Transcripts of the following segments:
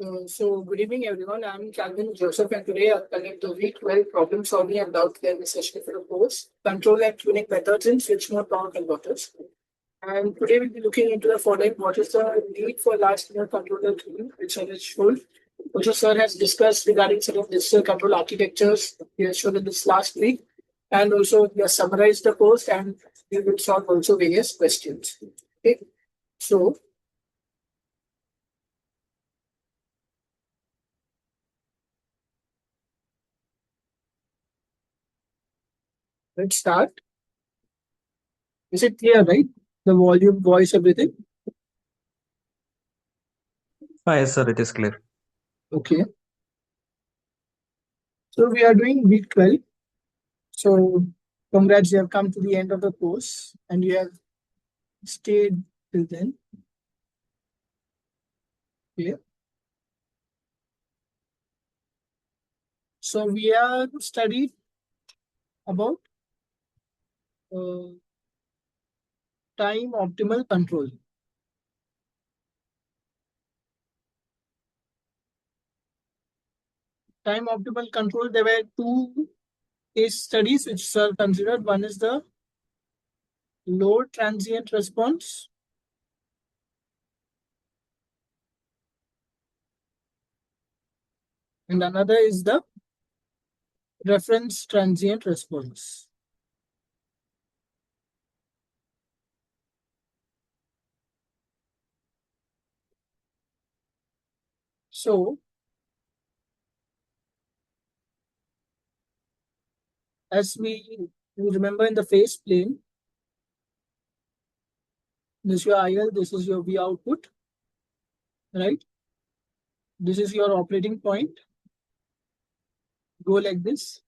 Good evening, everyone. I'm Calvin Joseph, and today I'll conduct the week 12 problem solving and doubt clearing session for the course Control and Tuning Methods in Switch Mode Power Converters. And today we'll be looking into the following: what is the need for large linear controller tuning, which are full. Also, sir has discussed regarding sort of digital control architectures. He has shown in this last week, and also he has summarized the course, and we will solve also various questions. Okay, so let's start. Is it clear, right? The volume, voice, everything? Yes, sir, it is clear. Okay. So we are doing week 12. So congrats, you have come to the end of the course and you have stayed till then. Okay. So we are studied about time optimal control. Time optimal control, there were two case studies which sir considered. One is the load transient response. And another is the reference transient response. So as we remember in the phase plane, this is your IL, this is your V output, right? This is your operating point. Go like this,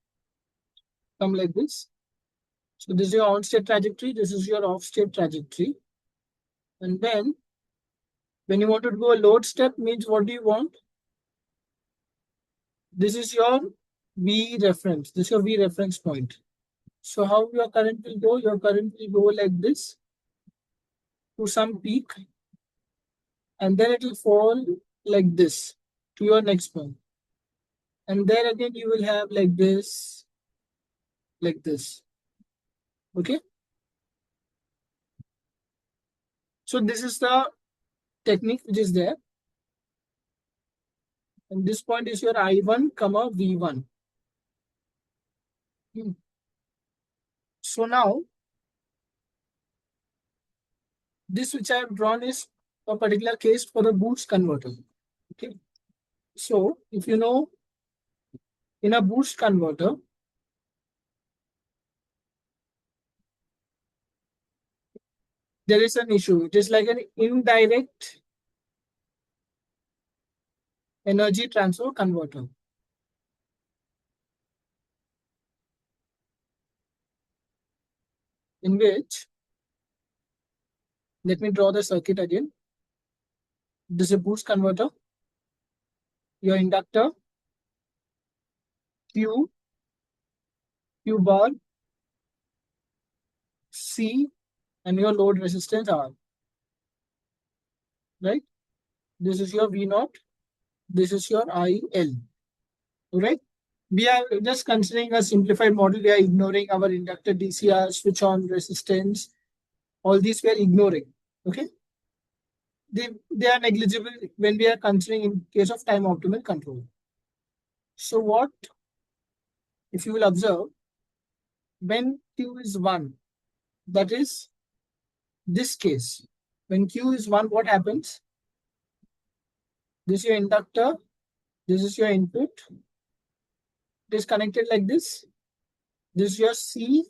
come like this. So this is your on-state trajectory, this is your off-state trajectory. And then when you want to do a load step, means what do you want? This is your V reference. This is your V reference point. So how your current will go? Your current will go like this to some peak. And then it will fall like this to your next point. And then again you will have like this, like this. Okay. So this is the technique which is there. And this point is your I1, V1. So now, this which I have drawn is a particular case for the boost converter. Okay. So if you know, in a boost converter, there is an issue. It is like an indirect energy transfer converter. In which, let me draw the circuit again. This is a boost converter. Your inductor, Q bar, C, and your load resistance R. Right? This is your V0. This is your IL. Right? We are just considering a simplified model. We are ignoring our inductor DCR, switch on resistance. All these we are ignoring. Okay. They are negligible when we are considering in case of time optimal control. So what, if you will observe, when Q is 1, that is this case. When Q is 1, what happens? This is your inductor. This is your input. It is connected like this. This is your C.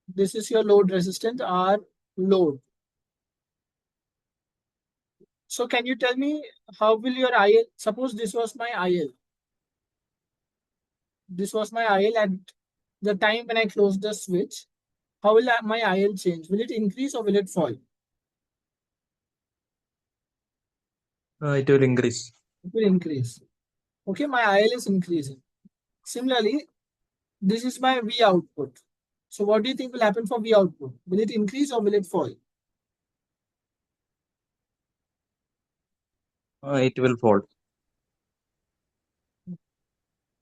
This is your load resistance, R load. So can you tell me how will your IL, suppose this was my IL. This was my IL at the time when I close the switch. How will my IL change? Will it increase or will it fall? It will increase. It will increase. Okay, my IL is increasing. Similarly, this is my V output. So what do you think will happen for V output? Will it increase or will it fall? It will fall.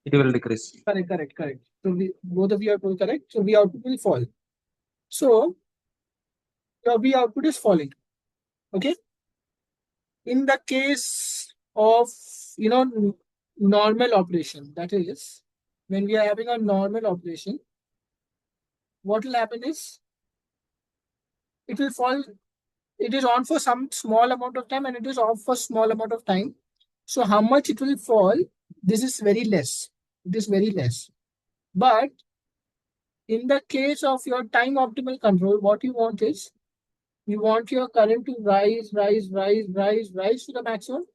It will decrease. Correct. So we both of you are told correct. So V output will fall. So your V output is falling. Okay. In the case of normal operation, that is, when we are having a normal operation, what will happen is it will fall. It is on for some small amount of time and it is off for small amount of time. So how much it will fall? This is very less. It is very less. But in the case of your time optimal control, what you want is you want your current to rise to the maximum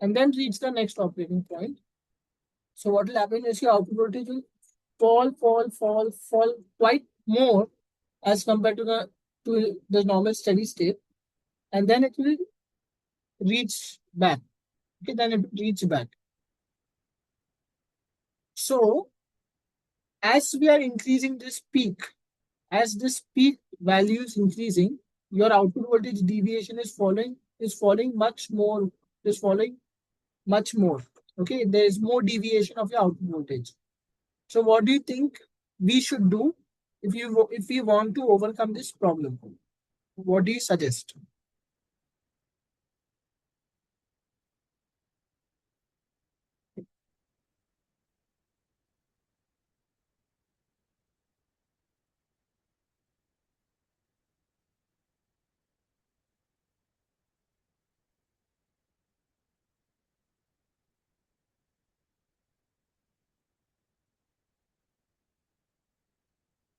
and then reach the next operating point. So what will happen is your output voltage will fall quite more as compared to the normal steady state, and then it will reach back. Okay, then it reach back. So as we are increasing this peak, as this peak value is increasing, your output voltage deviation is falling much more, is falling much more. Okay, there is more deviation of your output voltage. So what do you think we should do if we want to overcome this problem? What do you suggest?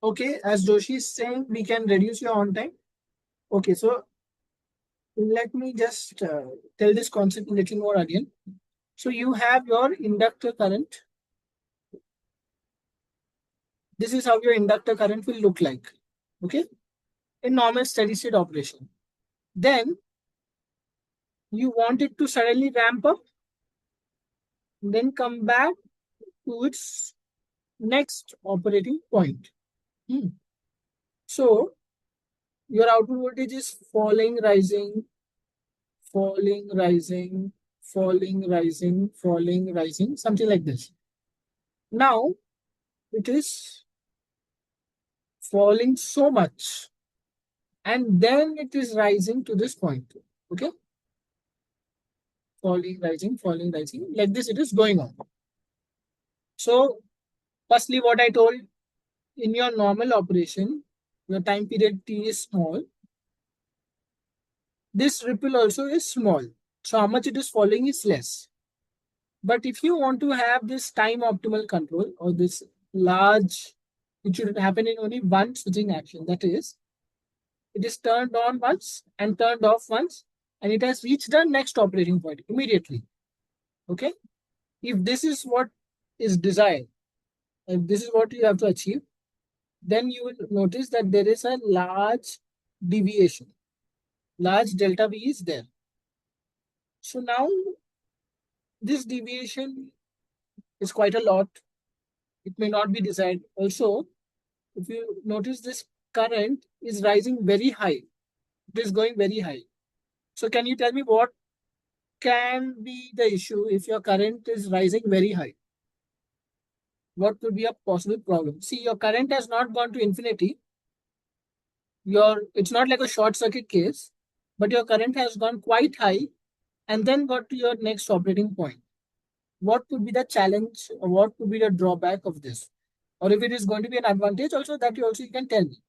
Okay, as Joshi is saying, we can reduce your on time. Okay, so let me just tell this concept a little more again. So you have your inductor current. This is how your inductor current will look like. Okay, in normal steady state operation. Then you want it to suddenly ramp up, then come back to its next operating point. Hmm. So your output voltage is falling, rising, falling, rising, falling, rising, falling, rising, something like this. Now it is falling so much and then it is rising to this point. Okay, falling, rising, like this it is going on. So firstly, what I told, in your normal operation, your time period t is small. This ripple also is small. So how much it is falling is less. But if you want to have this time optimal control or this large, it should happen in only one switching action. That is, it is turned on once and turned off once, and it has reached the next operating point immediately. Okay. If this is what is desired, if this is what you have to achieve, then you will notice that there is a large deviation. Large delta V is there. So now this deviation is quite a lot. It may not be desired. Also, if you notice, this current is rising very high. It is going very high. So can you tell me what can be the issue if your current is rising very high? What could be a possible problem? See, your current has not gone to infinity. It's not like a short circuit case, but your current has gone quite high and then got to your next operating point. What could be the challenge or what could be the drawback of this? Or if it is going to be an advantage, also that you can tell me.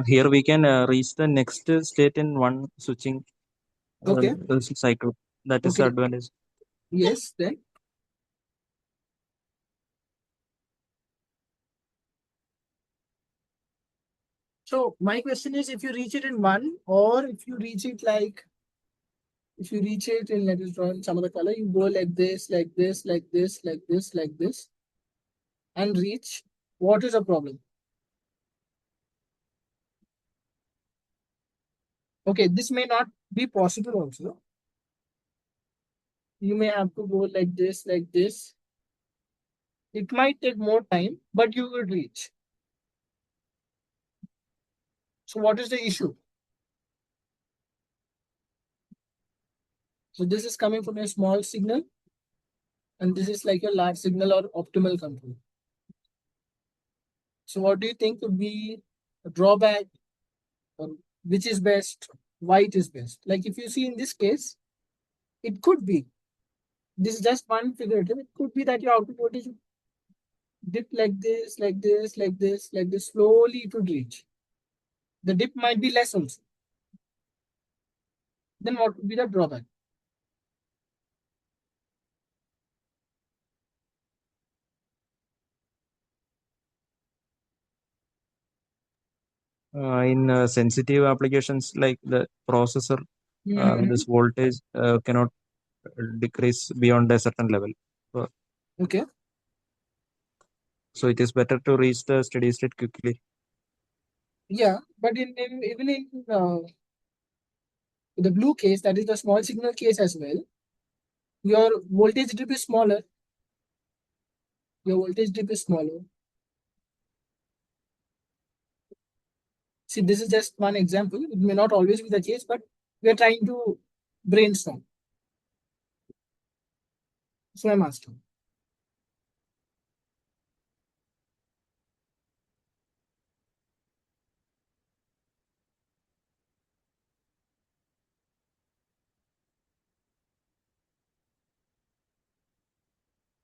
Here we can reach the next state in one switching Okay. cycle. That is the Okay. advantage. Yes. Then. So my question is, if you reach it in one, or if you reach it like, if you reach it in, let us draw in some other color, you go like this, like this, like this, like this, like this, and reach. What is the problem? Okay, this may not be possible also. You may have to go like this, like this. It might take more time, but you will reach. So what is the issue? So this is coming from a small signal, and this is like a large signal or optimal control. So what do you think would be a drawback, or which is best? Why it is best? Like if you see in this case, it could be, this is just one figurative. It could be that your output voltage would dip like this, like this, like this, like this. Slowly it would reach. The dip might be less also. Then what would be the drawback? In sensitive applications like the processor, Mhm. this voltage cannot decrease beyond a certain level. So, Okay. so it is better to reach the steady state quickly. Yeah, but even in the blue case, that is the small signal case as well, your voltage dip is smaller. Your voltage dip is smaller. See, this is just one example. It may not always be the case, but we are trying to brainstorm. So I'm asking,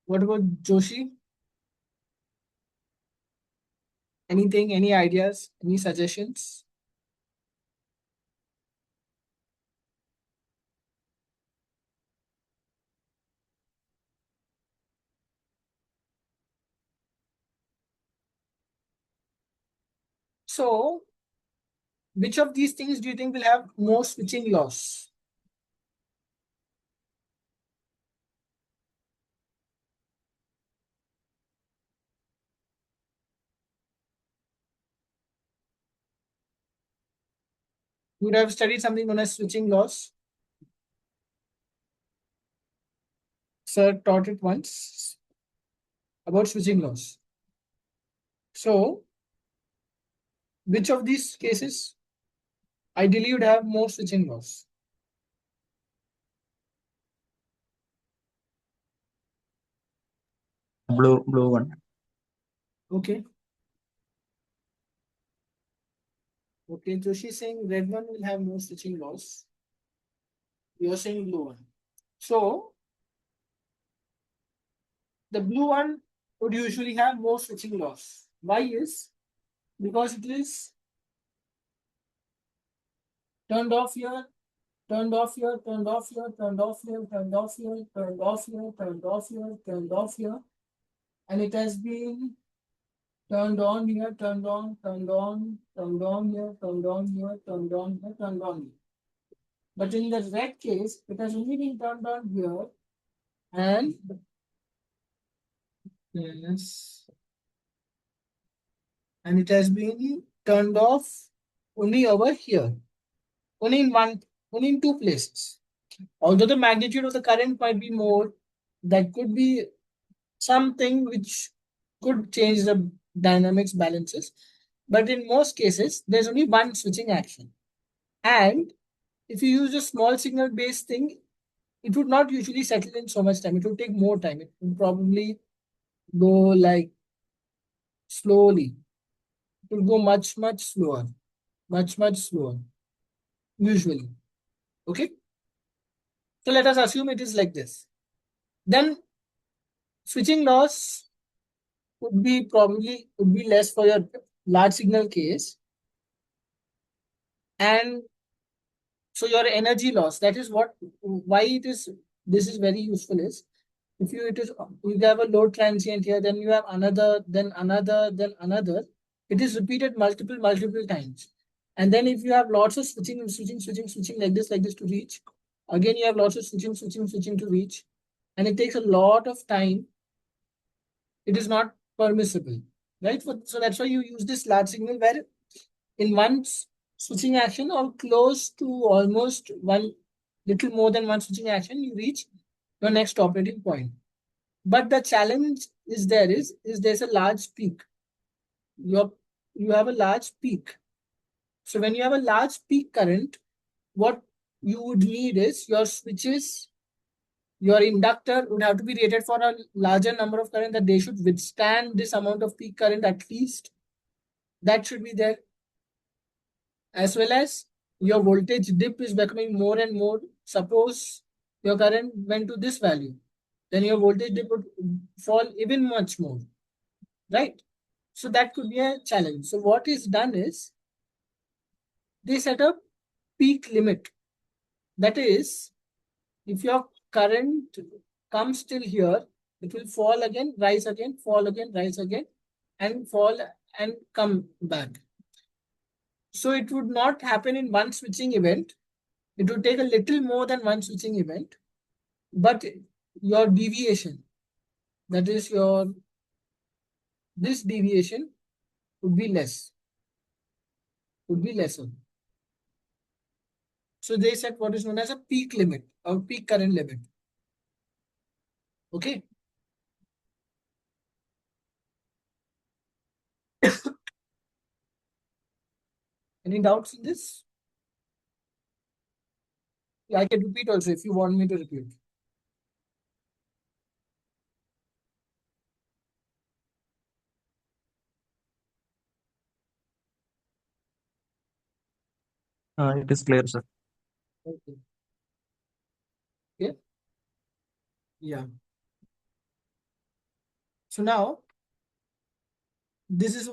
what about Joshi? Anything, any ideas, any suggestions? So, which of these things do you think will have more switching loss? You would have studied something known as switching loss. Sir taught it once about switching loss. So, which of these cases ideally would have more switching loss? Blue one. Okay. Okay, Joshi is saying red one will have more switching loss. You're saying blue one. So the blue one would usually have more switching loss. Why is? Because it is turned off here, turned off here, turned off here, turned off here, turned off here, turned off here, turned off here, turned off here, and it has been turned on here, turned on, turned on, turned on here, turned on here, turned on here, turned on here. But in the red case, it has only been turned on here and yes, and it has been turned off only over here, only in one, only in two places. Although the magnitude of the current might be more, that could be something which could change the dynamics balances. But in most cases, there's only one switching action. And if you use a small signal based thing, it would not usually settle in so much time. It would take more time. It would probably go like slowly. It will go much, much slower. Much, much slower. Usually. Okay. So let us assume it is like this. Then switching loss would be less for your large signal case. And so your energy loss, that is what why it is this is very useful is if you it is you have a load transient here, then you have another, then another, then another. It is repeated multiple times. And then if you have lots of switching like this to reach, again you have lots of switching to reach, and it takes a lot of time. It is not permissible, right? So that's why you use this large signal where in one switching action or close to almost one little more than one switching action, you reach your next operating point. But the challenge is there's a large peak. You have a large peak. So when you have a large peak current, what you would need is your switches, your inductor would have to be rated for a larger number of current that they should withstand this amount of peak current at least. That should be there. As well as your voltage dip is becoming more and more. Suppose your current went to this value, then your voltage dip would fall even much more, right? So that could be a challenge. So what is done is they set a peak limit. That is, if your current comes till here, it will fall again, rise again, fall again, rise again, and fall and come back. So it would not happen in one switching event. It would take a little more than one switching event, but your deviation, that is your this deviation would be less, would be lesser. So they set what is known as a peak limit or peak current limit. Okay. Any doubts in this? Yeah, I can repeat also if you want me to repeat. It is clear, sir. Okay. Yeah. Yeah. So now this is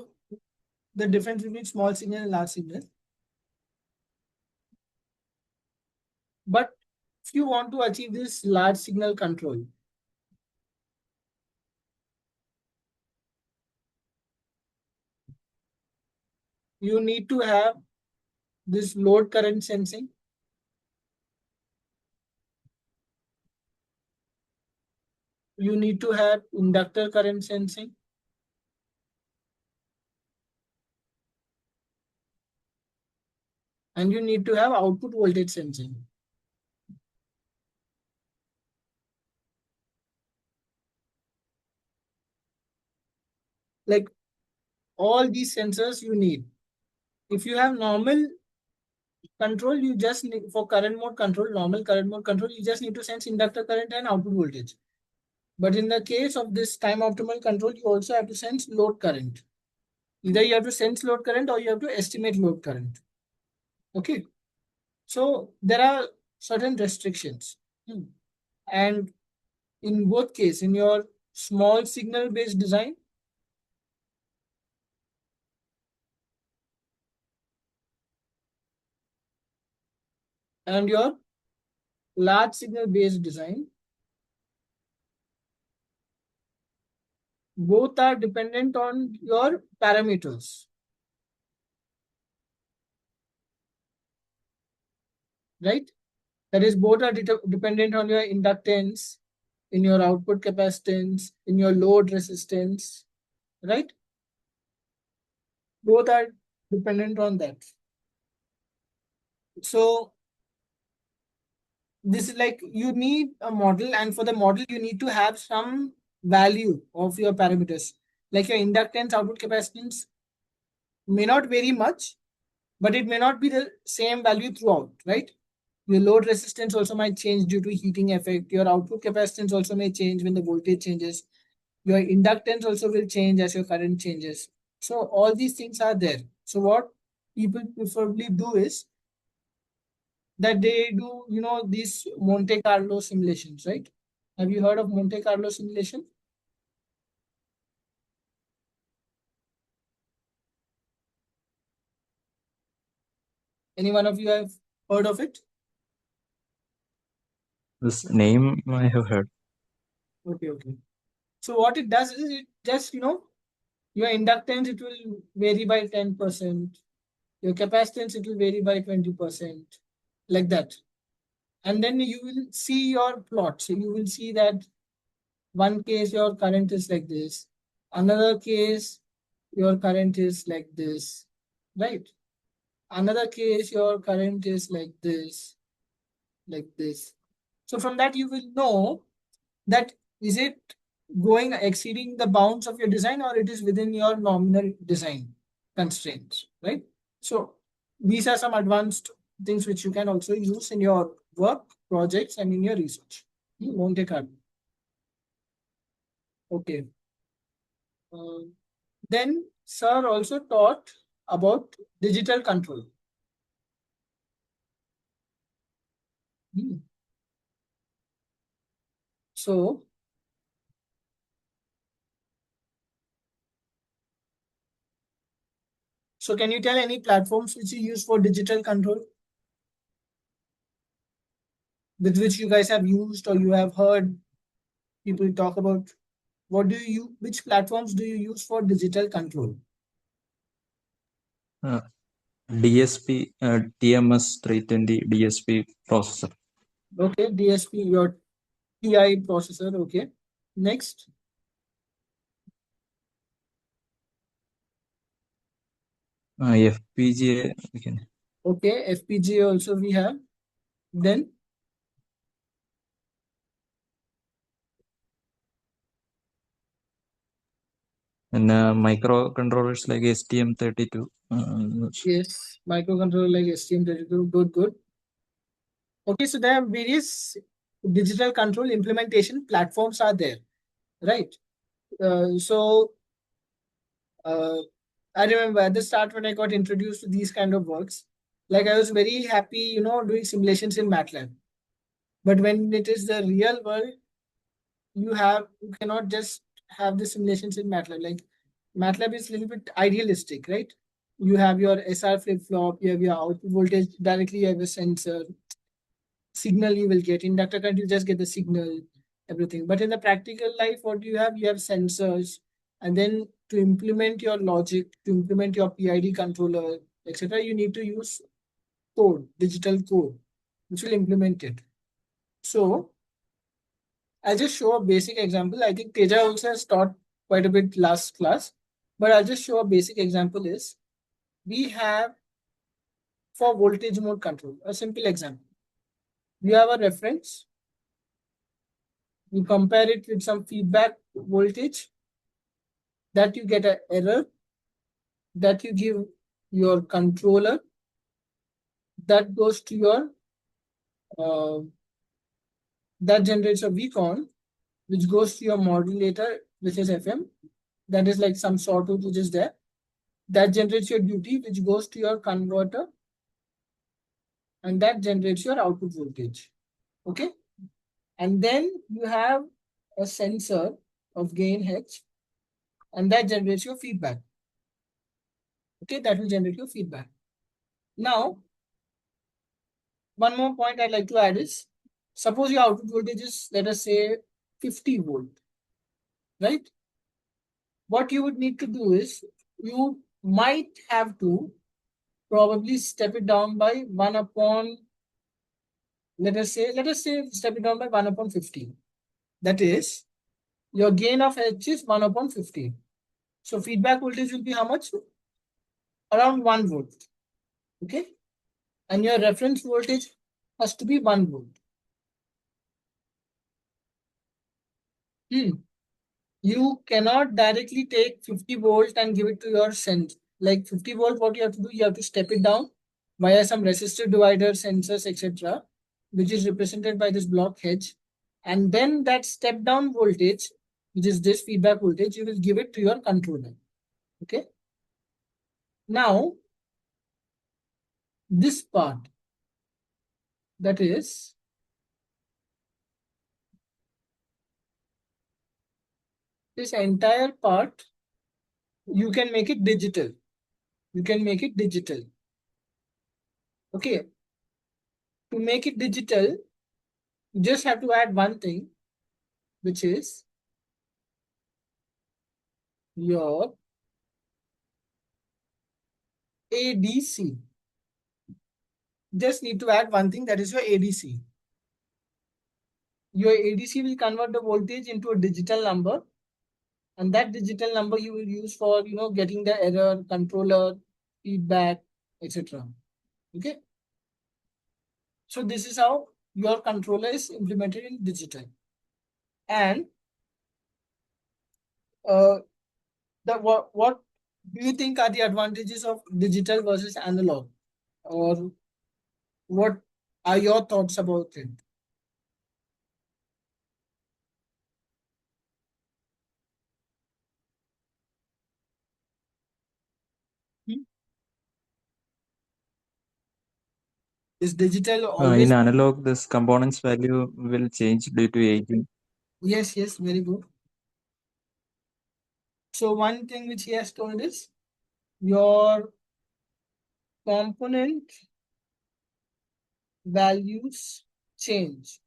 the difference between small signal and large signal. But if you want to achieve this large signal control, you need to have this load current sensing. You need to have inductor current sensing. And you need to have output voltage sensing. Like all these sensors you need. If you have normal control, you just need for current mode control, normal current mode control, you just need to sense inductor current and output voltage. But in the case of this time optimal control, you also have to sense load current. Either you have to sense load current or you have to estimate load current. Okay. So there are certain restrictions. And in both case, in your small signal based design, and your large signal based design, both are dependent on your parameters, right? That is, both are dependent on your inductance, in your output capacitance, in your load resistance, right? Both are dependent on that. So this is like you need a model, and for the model, you need to have some value of your parameters. Like your inductance, output capacitance may not vary much, but it may not be the same value throughout, right? Your load resistance also might change due to heating effect. Your output capacitance also may change when the voltage changes. Your inductance also will change as your current changes. So all these things are there. So what people preferably do is that they do, these Monte Carlo simulations, right? Have you heard of Monte Carlo simulation? Any one of you have heard of it? This name I have heard. Okay, okay. So what it does is it just, your inductance, it will vary by 10%. Your capacitance, it will vary by 20%, like that. And then you will see your plot. So you will see that one case your current is like this, another case your current is like this, right? Another case your current is like this, like this. So from that you will know that is it going exceeding the bounds of your design or it is within your nominal design constraints, right? So These are some advanced things which you can also use in your work projects and in your research. Monte Carlo. Okay. Uh, then sir also taught about digital control. Hmm. So can you tell any platforms which you use for digital control, with which you guys have used or you have heard people talk about? What do you, which platforms do you use for digital control? DSP, TMS 320 DSP processor. Okay, DSP, your TI processor. Okay. Next. FPGA. Okay, FPGA also we have. Then And microcontrollers like STM32. yes, microcontroller like STM32. Good, good. Okay, so there are various digital control implementation platforms are there, right? So I remember at the start when I got introduced to these kind of works, like I was very happy, doing simulations in MATLAB. But when it is the real world, you cannot just have the simulations in MATLAB. Like MATLAB is a little bit idealistic, right? You have your SR flip flop, you have your output voltage directly, you have a sensor, signal you will get. Inductor current, you just get the signal, everything. But in the practical life, what do you have? You have sensors, and then to implement your logic, to implement your PID controller, etc., you need to use code, digital code, which will implement it. So I'll just show a basic example. I think Teja also has taught quite a bit last class, but I'll just show a basic example is we have for voltage mode control, a simple example. We have a reference, you compare it with some feedback voltage, that you get an error, that you give your controller, that goes to your, uh, that generates a Vcon, which goes to your modulator, which is FM, that is like some sawtooth which is there. That generates your duty, which goes to your converter, and that generates your output voltage. Okay. And then you have a sensor of gain H, and that generates your feedback. Okay, that will generate your feedback. Now, one more point I'd like to add is, suppose your output voltage is, let us say, 50 volt, right? What you would need to do is, you might have to probably step it down by 1 upon, let us say step it down by 1 upon 15. That is, your gain of H is 1 upon 15. So feedback voltage will be how much? Around 1 volt. Okay. And your reference voltage has to be 1 volt. Hmm. You cannot directly take 50 volt and give it to your sense. Like 50 volt, what you have to do, you have to step it down via some resistor divider, sensors, etc., which is represented by this block H. And then that step down voltage, which is this feedback voltage, you will give it to your controller. Okay. Now, this part, that is, this entire part, you can make it digital. You can make it digital. Okay. To make it digital, you just have to add one thing, which is your ADC. Just need to add one thing, that is your ADC. Your ADC will convert the voltage into a digital number, and that digital number you will use for getting the error, controller, feedback, etc. Okay. So this is how your controller is implemented in digital. And uh, what do you think are the advantages of digital versus analog? or what are your thoughts about it? Hmm? Is digital In always more? analog, this components value will change due to aging. Yes, yes, very good. So one thing which he has told is your component values change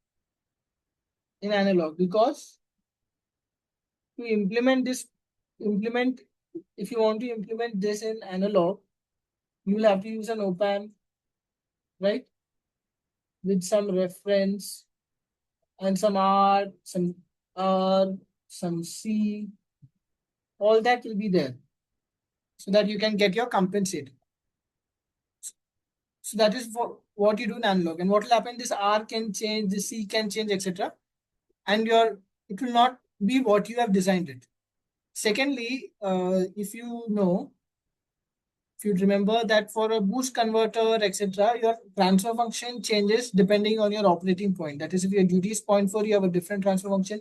in analog because to implement if you want to implement this in analog, you will have to use an op-amp, right? With some reference and some R, some R, some C, all that will be there so that you can get your compensate. So that is what you do in analog. And what will happen? This R can change, the C can change, etc. And it will not be what you have designed it. Secondly, if you remember that for a boost converter, etc., your transfer function changes depending on your operating point. That is, if your duty is 0.4, you have a different transfer function.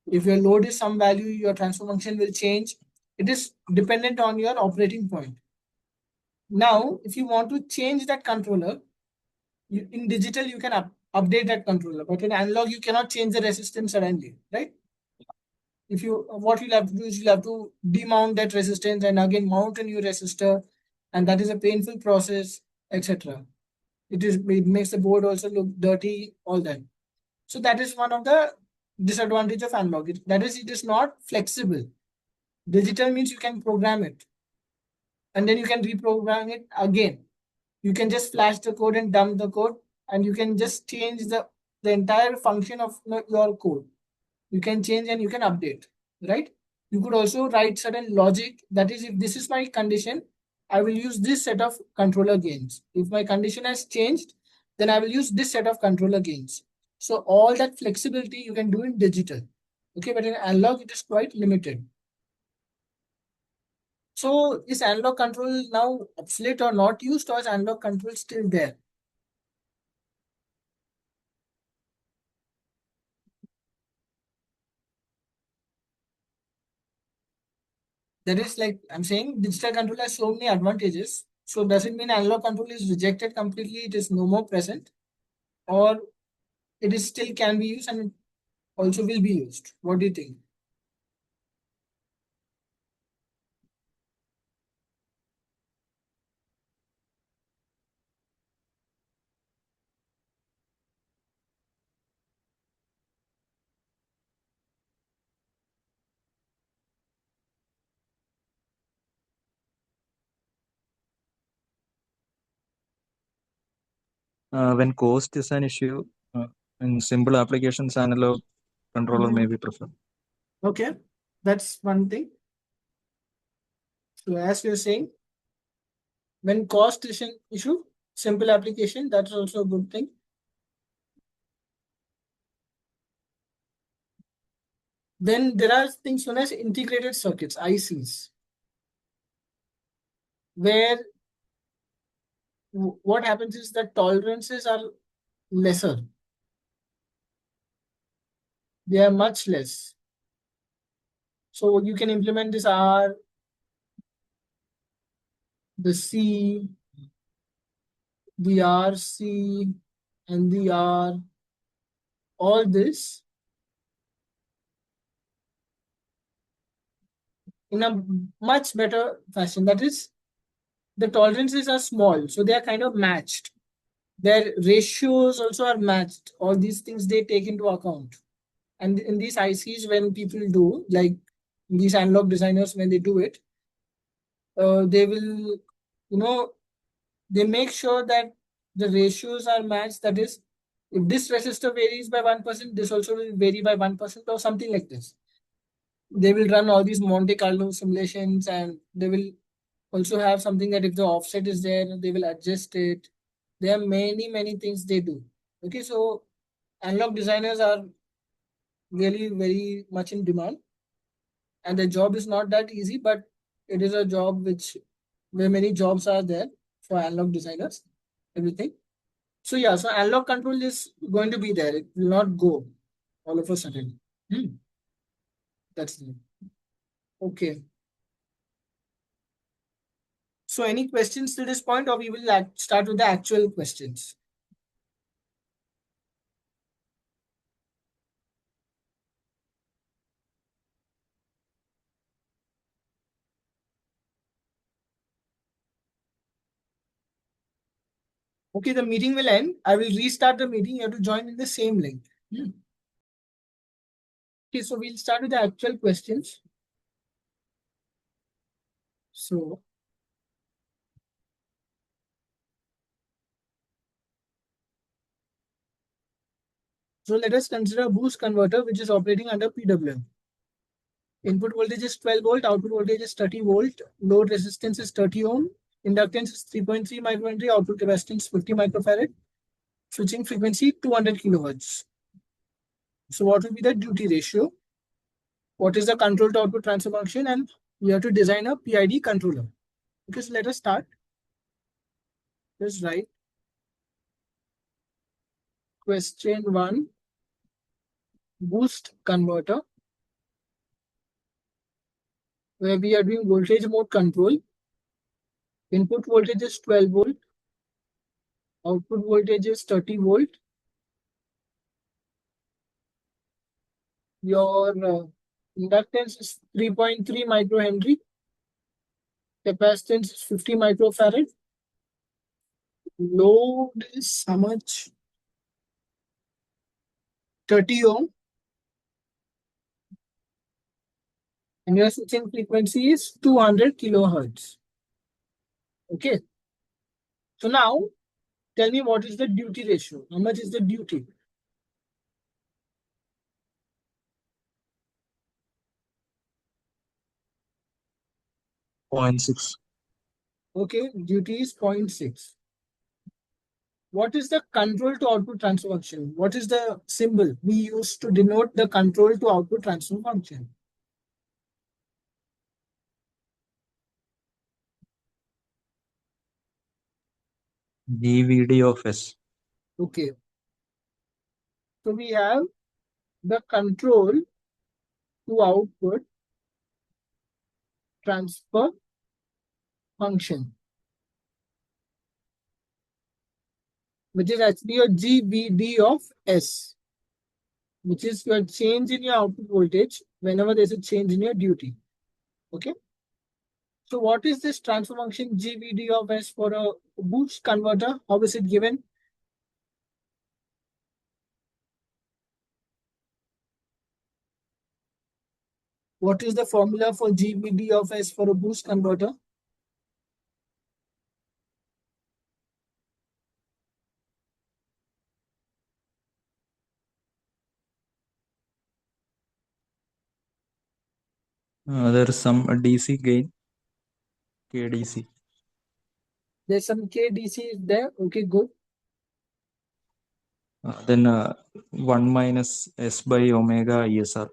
If your load is some value, your transfer function will change. It is dependent on your operating point. Now, if you want to change that controller, in digital, you can update that controller, but in analog, you cannot change the resistance suddenly, right? If you what you'll have to do is you'll have to demount that resistance and again mount a new resistor, and that is a painful process, etc. It makes the board also look dirty, all that. So that is one of the disadvantage of analog. That is, it is not flexible. Digital means you can program it, and then you can reprogram it again. You can just flash the code and dump the code, and you can just change the entire function of your code. You can change and you can update, right? You could also write certain logic. That is, if this is my condition, I will use this set of controller gains. If my condition has changed, then I will use this set of controller gains. So all that flexibility you can do in digital. Okay, but in analog, it is quite limited. So is analog control now obsolete or not used, or is analog control still there? That is like I'm saying digital control has so many advantages. So does it mean analog control is rejected completely? It is no more present, or it is still can be used and also will be used? What do you think? When cost is an issue, in simple applications, analog controller may be preferred. Okay, that's one thing. So as you're saying, when cost is an issue, simple application, that's also a good thing. Then there are things known as integrated circuits, ICs, where what happens is that tolerances are lesser. They are much less. So you can implement this R, the C, the RC, and the R, all this in a much better fashion. That is, the tolerances are small, so they are kind of matched. Their ratios also are matched. All these things they take into account. And in these ICs, when people do, like these analog designers, when they do it, they will, you know, they make sure that the ratios are matched. That is, if this resistor varies by 1%, this also will vary by 1% or something like this. They will run all these Monte Carlo simulations, and they will also have something that if the offset is there, they will adjust it. There are many, many things they do. Okay, so analog designers are really very much in demand, and the job is not that easy, but it is a job which where many jobs are there for analog designers. everything. So yeah, so analog control is going to be there. It will not go all of a sudden. Hmm. That's it. Okay. So any questions to this point, or we will start with the actual questions? Okay, the meeting will end. I will restart the meeting. You have to join in the same link. Hmm. Okay, so we'll start with the actual questions. So, so let us consider a boost converter which is operating under PWM. Input voltage is 12 volt, output voltage is 30 volt, load resistance is 30 ohm, inductance is 3.3 microhenry, output capacitance 50 microfarad, switching frequency 200 kilohertz. So what will be the duty ratio? What is the control to output transfer function? And we have to design a PID controller. Okay, so let us start. Let's write question 1, boost converter, where we are doing voltage mode control. Input voltage is 12 volt, output voltage is 30 volt. Your inductance is 3.3 microhenry, capacitance is 50 microfarad, load is how much? 30 ohm, and your switching frequency is 200 kilohertz. Okay, so now tell me what is the duty ratio? How much is the duty? Point 0.6. Okay, duty is 0.6. What is the control to output transfer function? What is the symbol we use to denote the control to output transfer function? GVD of S. Okay, so we have the control to output transfer function, which is actually your GVD of S, which is your change in your output voltage whenever there's a change in your duty. Okay. So what is this transfer function GVD of S for a boost converter? How is it given? What is the formula for GVD of S for a boost converter? There is some DC gain, KDC. There's some KDC there. Okay, good. Then 1 minus S by omega ESR,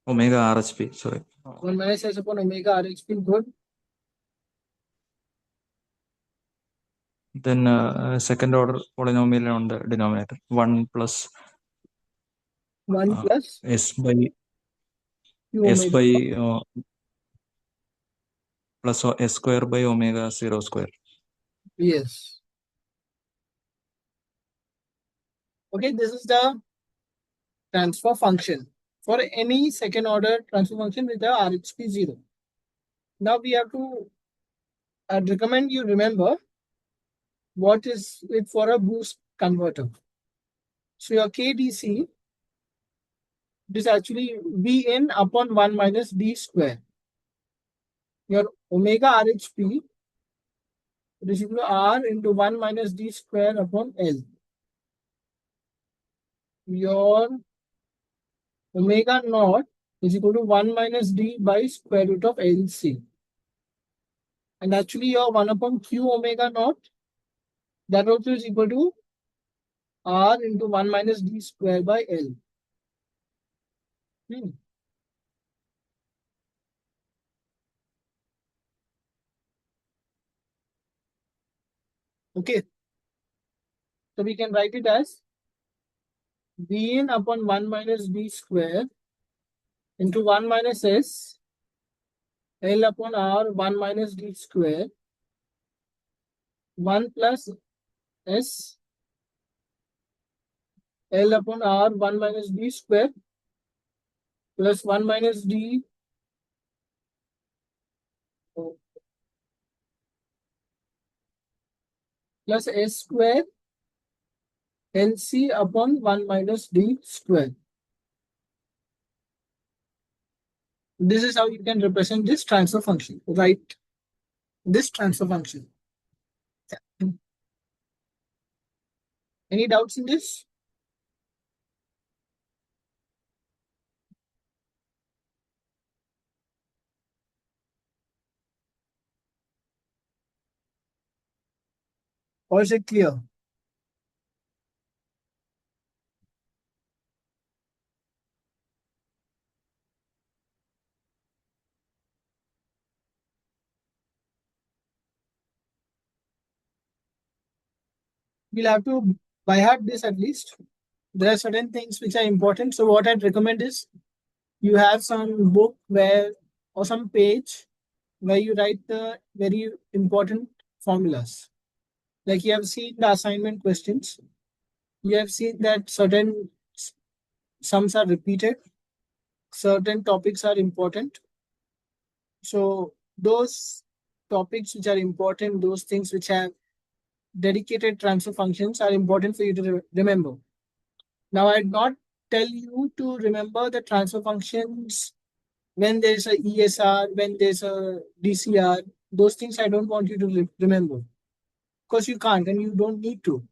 omega RHP, sorry. 1 minus S upon omega RHP, good. Then second order polynomial on the denominator, 1 plus 1 plus S by Q S omega. by plus S square by omega 0 square. Yes. Okay, this is the transfer function for any second order transfer function with the RHP 0. Now we have to, I'd recommend you remember what is it for a boost converter. So your KDC is actually Vn upon 1 minus D square. Your omega RHP is equal to R into 1 minus D square upon L. Your omega naught is equal to 1 minus D by square root of LC. And actually your 1 upon Q omega naught, that also is equal to R into 1 minus D square by L. Hmm. Okay. So we can write it as Vn upon 1 minus d square into 1 minus s L upon R 1 minus d square 1 plus s L upon R 1 minus d square plus 1 minus d plus s square LC upon 1 minus d square. This is how you can represent this transfer function, right? This transfer function. Any doubts in this? Or is it clear? We'll have to by heart this at least. There are certain things which are important. So what I'd recommend is you have some book where or some page where you write the very important formulas. Like you have seen the assignment questions. You have seen that certain sums are repeated, certain topics are important. So those topics which are important, those things which have dedicated transfer functions are important for you to remember. Now, I'd not tell you to remember the transfer functions when there's a ESR, when there's a DCR. Those things I don't want you to remember because you can't and you don't need to.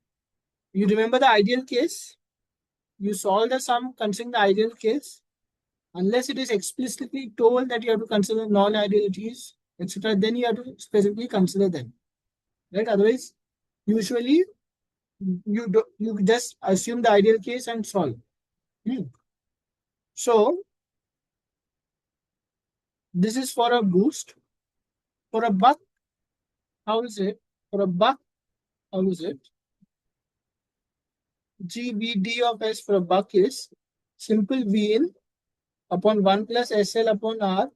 You remember the ideal case, you solve the sum considering the ideal case, unless it is explicitly told that you have to consider non-idealities, etc. Then you have to specifically consider them, right? Otherwise, usually you just assume the ideal case and solve. Hmm. So this is for a boost. For a buck, how is it? For a buck, how is it? GVD of S for a buck is simple V in upon 1 plus SL upon R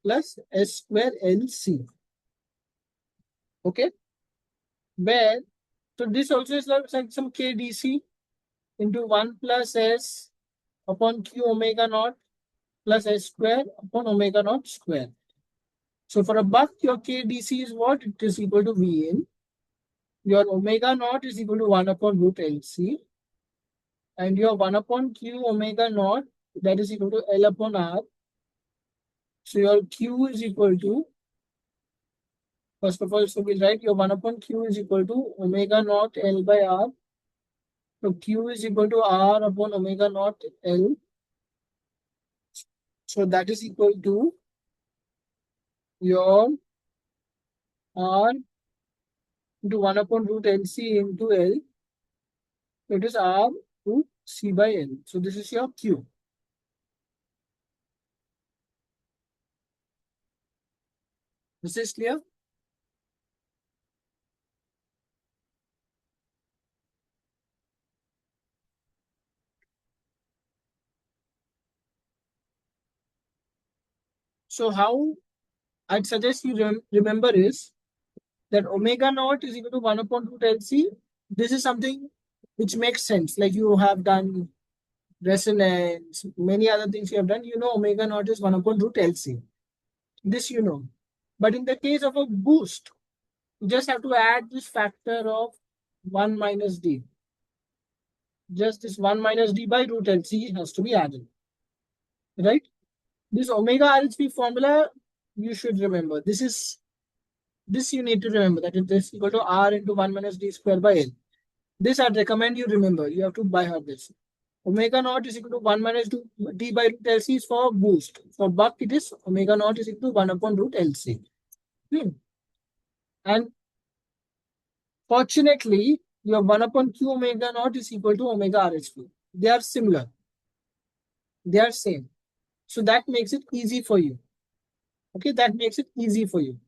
plus S square LC. Okay? Where, so this also is like some KDC into 1 plus S upon Q omega naught plus S square upon omega naught square. So for a buck, your KDC is what? It is equal to V in. Your omega naught is equal to 1 upon root LC. And your 1 upon Q omega naught, that is equal to L upon R. So your Q is equal to, first of all, so we'll write your 1 upon Q is equal to omega naught L by R. So Q is equal to R upon omega naught L. So that is equal to your R into 1 upon root LC into L. So it is R to C by L. So this is your Q. This is clear? So how I'd suggest you remember is that omega naught is equal to 1 upon root LC. This is something which makes sense. Like you have done resonance, many other things you have done. You know omega naught is 1 upon root LC. This you know. But in the case of a boost, you just have to add this factor of 1 minus d. Just this 1 minus d by root LC has to be added. Right? This omega RHP formula, you should remember. This you need to remember that it is equal to R into 1 minus d square by L. This I'd recommend you remember. You have to by heart this. Omega naught is equal to 1 minus d by root LC is for boost. For buck, it is omega naught is equal to 1 upon root LC. And fortunately, your 1 upon Q omega naught is equal to omega RHP. They are similar. They are same. So that makes it easy for you. Okay, that makes it easy for you.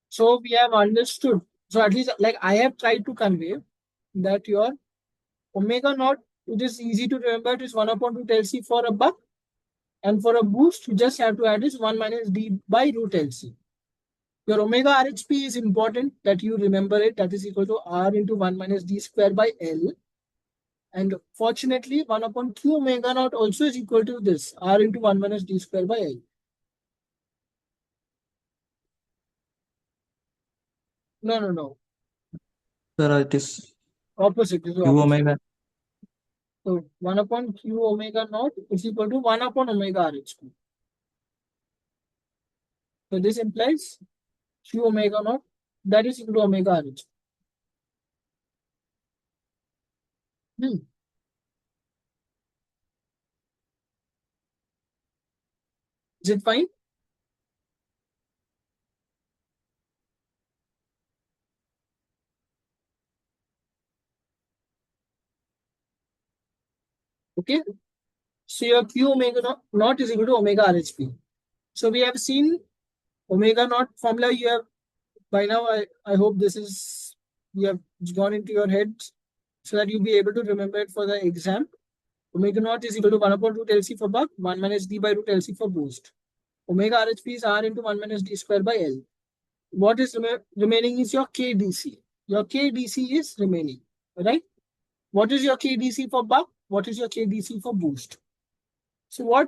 So we have understood So at least like I have tried to convey that your omega naught, it is easy to remember, it is 1 upon root LC for a buck. And for a boost, you just have to add is 1 minus D by root LC. Your omega RHP is important that you remember it. That is equal to R into 1 minus D square by L. And fortunately, 1 upon Q omega naught also is equal to this, R into 1 minus D square by L. No, no, no. Sir, it is Opposite. It is Q opposite. omega. So 1 upon Q omega naught is equal to 1 upon omega RHP. So this implies Q omega naught, that is equal to omega RHP. Hmm. Is it fine? Okay. So your Q omega naught is equal to omega RHP. So we have seen omega naught formula. You have by now. I hope this is you have gone into your head so that you'll be able to remember it for the exam. Omega naught is equal to 1 upon root LC for buck, 1 minus D by root LC for boost. Omega RHP is R into 1 minus D square by L. What is remaining is your KDC. Your KDC is remaining, right? What is your KDC for buck? What is your KDC for boost? So what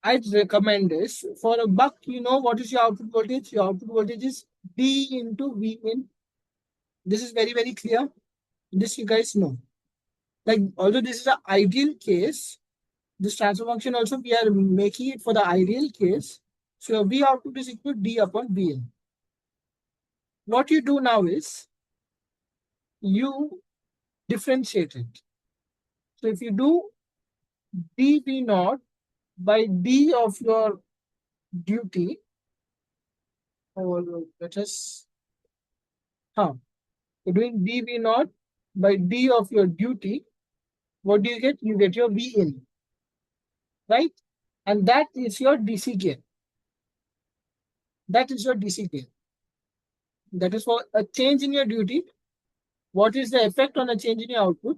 I'd recommend is for a buck, you know what is your output voltage? Your output voltage is D into V in. This is very, very clear. This you guys know. Like, although this is an ideal case, this transfer function also we are making it for the ideal case. So your V output is equal to D upon V in. What you do now is you differentiate it. So if you do dV naught by D of your duty, or let us, you're doing dV naught by D of your duty, what do you get? You get your V in, right? And that is your DC gain. That is your DC gain. That is for a change in your duty. What is the effect on a change in your output?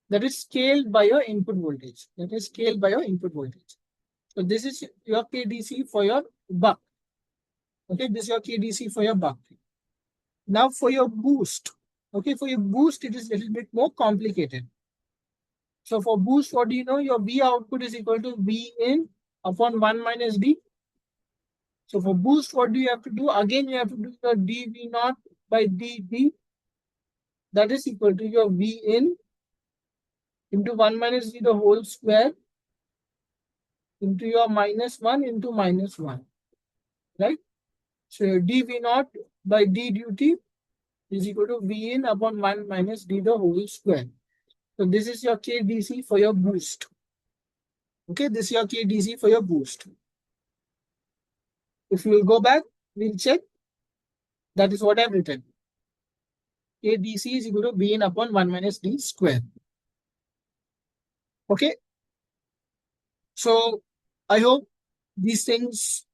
That is scaled by your input voltage. That is scaled by your input voltage. So this is your KDC for your buck. Okay, this is your KDC for your buck. Now for your boost. Okay, for your boost, it is a little bit more complicated. So for boost, what do you know? Your V output is equal to V in upon 1 minus D. So for boost, what do you have to do? Again, you have to do your dV naught by dt. That is equal to your V in into 1 minus D the whole square into your minus 1 into minus 1. Right? So your dV naught by d duty is equal to V in upon 1 minus D the whole square. So this is your KDC for your boost. Okay, this is your KDC for your boost. If you will go back, we'll check. That is what I've written. KDC is equal to V in upon 1 minus D square. Okay, so I hope these things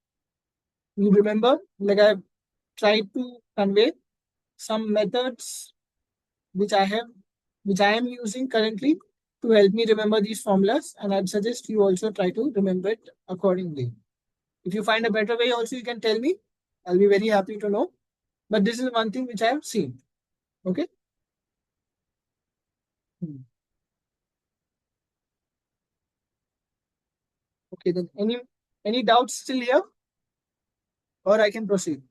you remember. Like I've tried to convey some methods which I have, which I am using currently to help me remember these formulas, and I'd suggest you also try to remember it accordingly. If you find a better way, also you can tell me. I'll be very happy to know. But this is one thing which I have seen. Okay. Hmm. Okay. Then any doubts still here, or I can proceed.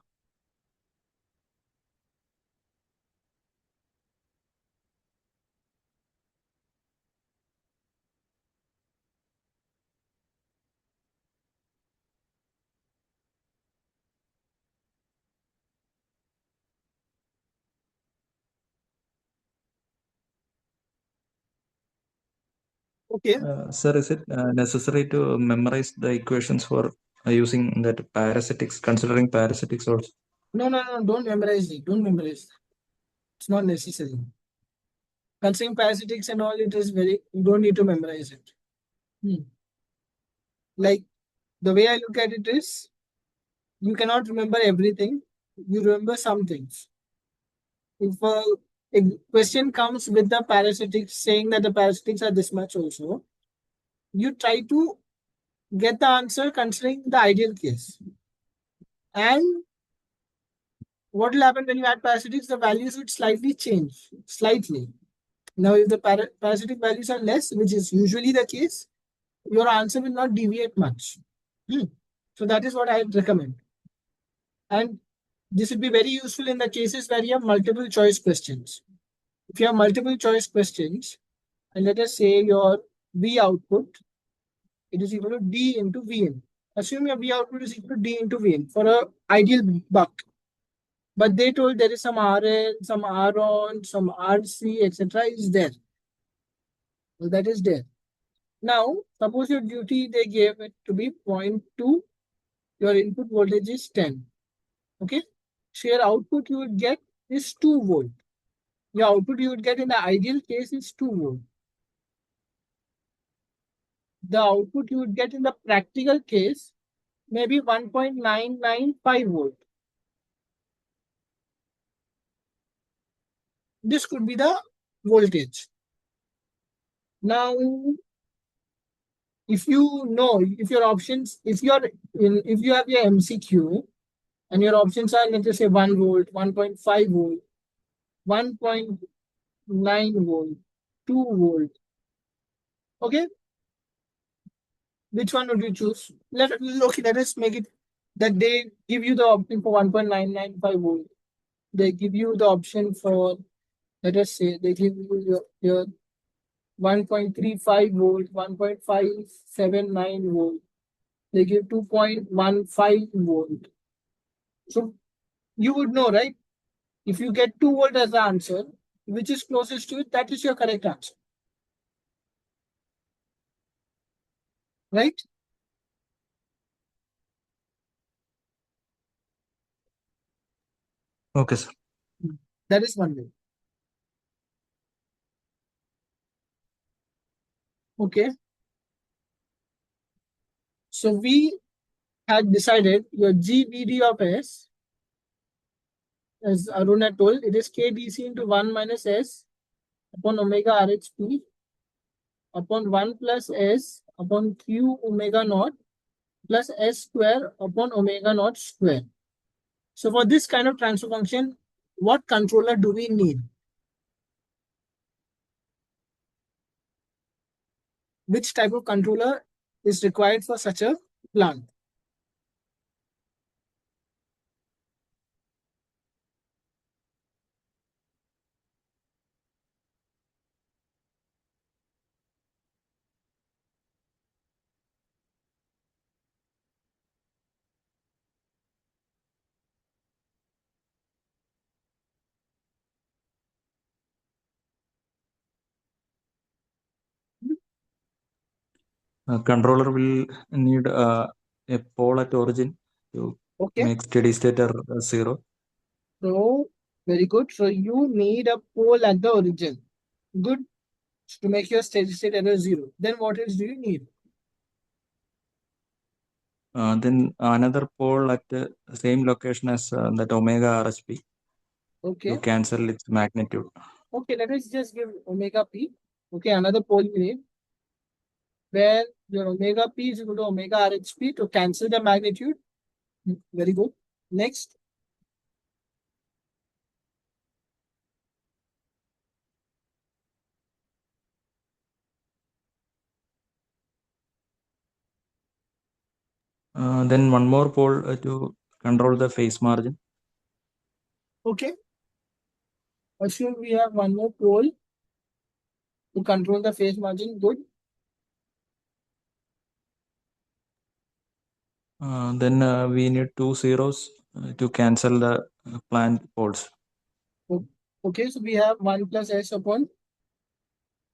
Okay. Sir, is it necessary to memorize the equations for using that parasitics, considering parasitics also? No, no, no. Don't memorize it. Don't memorize. It's not necessary. Considering parasitics and all, it is very, you don't need to memorize it. Hmm. Like the way I look at it is, you cannot remember everything. You remember some things. if a question comes with the parasitics saying that the parasitics are this much also, you try to get the answer considering the ideal case. And what will happen when you add parasitics? The values would slightly change, slightly. Now, if the parasitic values are less, which is usually the case, your answer will not deviate much. Hmm. So that is what I recommend. And this would be very useful in the cases where you have multiple choice questions. If you have multiple choice questions, and let us say your V output, it is equal to D into Vn. Assume your V output is equal to D into Vn for a ideal buck. But they told there is some Rn, some Ron, some Rc, etc. is there. So that is there. Now, suppose your duty they gave it to be 0.2, your input voltage is 10. Okay. So your output you would get is 2 volt. Your output you would get in the ideal case is 2 volt. The output you would get in the practical case may be 1.995 volt. This could be the voltage. Now, if you know, if your options, if you have your MCQ and your options are, let's just say 1 volt, 1.5 volt, 1.9 volt, 2 volt. Okay, which one would you choose? Let us make it that they give you the option for 1.995 volt. They give you the option for, let us say, they give you your 1.35 volt, 1.579 volt. They give 2.15 volt. So you would know, right? If you get 2 volt as the answer, which is closest to it, that is your correct answer. Right? Okay, sir. That is one way. Okay. So we had decided your GBD of S, as Arun had told, it is KDC into 1 minus S upon omega RHP upon 1 plus S upon Q omega naught plus S square upon omega naught square. So for this kind of transfer function, what controller do we need? Which type of controller is required for such a plant? Controller will need a pole at origin to Okay. make steady state error 0. So very good. So you need a pole at the origin. Good. To make your steady state error 0. Then what else do you need? Then another pole at the same location as that omega RHP Okay. to cancel its magnitude. Okay, let us just give omega p. Okay, another pole you need where your omega p is equal to omega RHP to cancel the magnitude. Very good. Next. Then one more pole to control the phase margin. Okay. Assume we have one more pole to control the phase margin. Good. Then we need 2 zeros to cancel the plant poles. Okay, so we have 1 plus S upon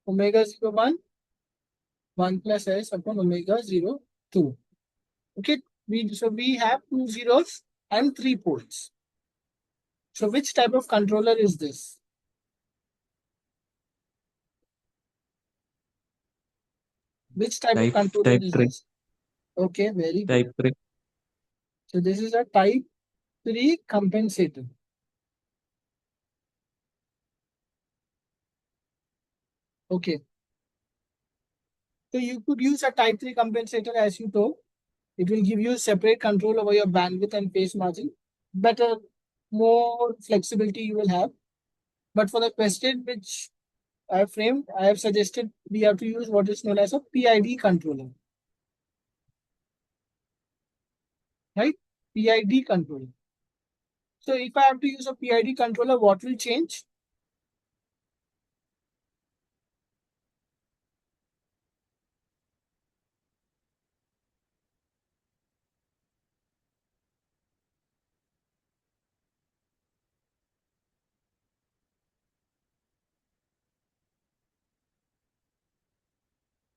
omega 0 1, 1 plus S upon omega 0 2. Okay, so we have 2 zeros and 3 poles. So which type of controller is this? Which type of controller Type is 3. this? Okay, very good. Type 3. So this is a type 3 compensator. Okay. So you could use a type 3 compensator as you told. It will give you separate control over your bandwidth and phase margin. Better, more flexibility you will have. But for the question which I have framed, I have suggested we have to use what is known as a PID controller. Right? PID controller. So if I have to use a PID controller, what will change?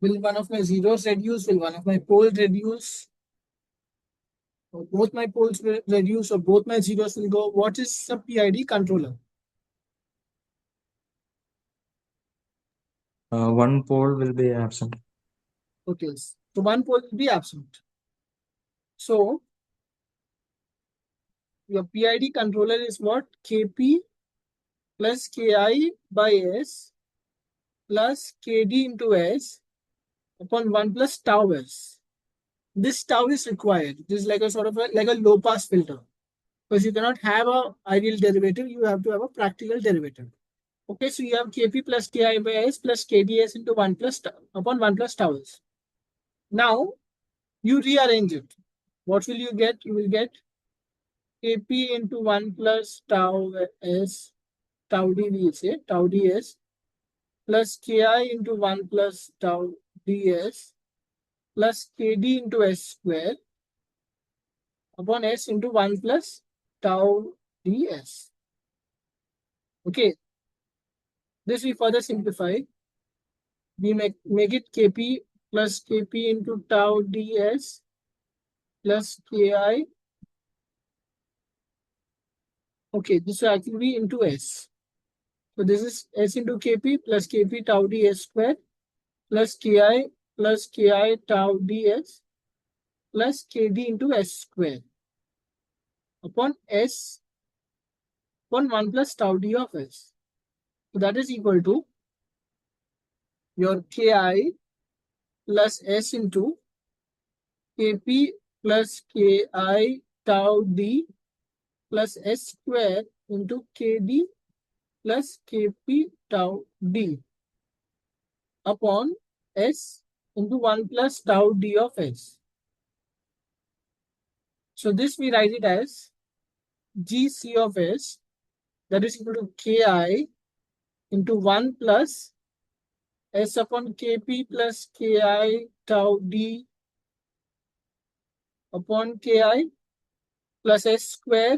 Will one of my zeros reduce? Will one of my poles reduce? Or both my poles will reduce or both my zeros will go? What is a PID controller? One pole will be absent. Okay, so one pole will be absent. So your PID controller is what? Kp plus Ki by S plus Kd into S upon 1 plus tau S. This tau is required. This is like a sort of like a low pass filter. Because you cannot have a ideal derivative, you have to have a practical derivative. Okay, so you have Kp plus Ki by S plus Kds into 1 plus upon 1 plus tau S. Now you rearrange it. What will you get? You will get Kp into 1 plus tau S, tau d we say, tau ds plus Ki into 1 plus tau ds plus Kd into S square upon S into 1 plus tau ds. Okay, this we further simplify. We make it Kp plus Kp into tau ds plus Ki. Okay, this will actually be into S. So this is S into Kp plus Kp tau ds square plus Ki plus Ki tau ds plus Kd into S square upon S upon 1 plus tau d of S. So that is equal to your Ki plus S into Kp plus Ki tau d plus S square into Kd plus Kp tau d upon S into 1 plus tau d of S. So this we write it as Gc of S, that is equal to Ki into 1 plus S upon Kp plus Ki tau d upon Ki plus S square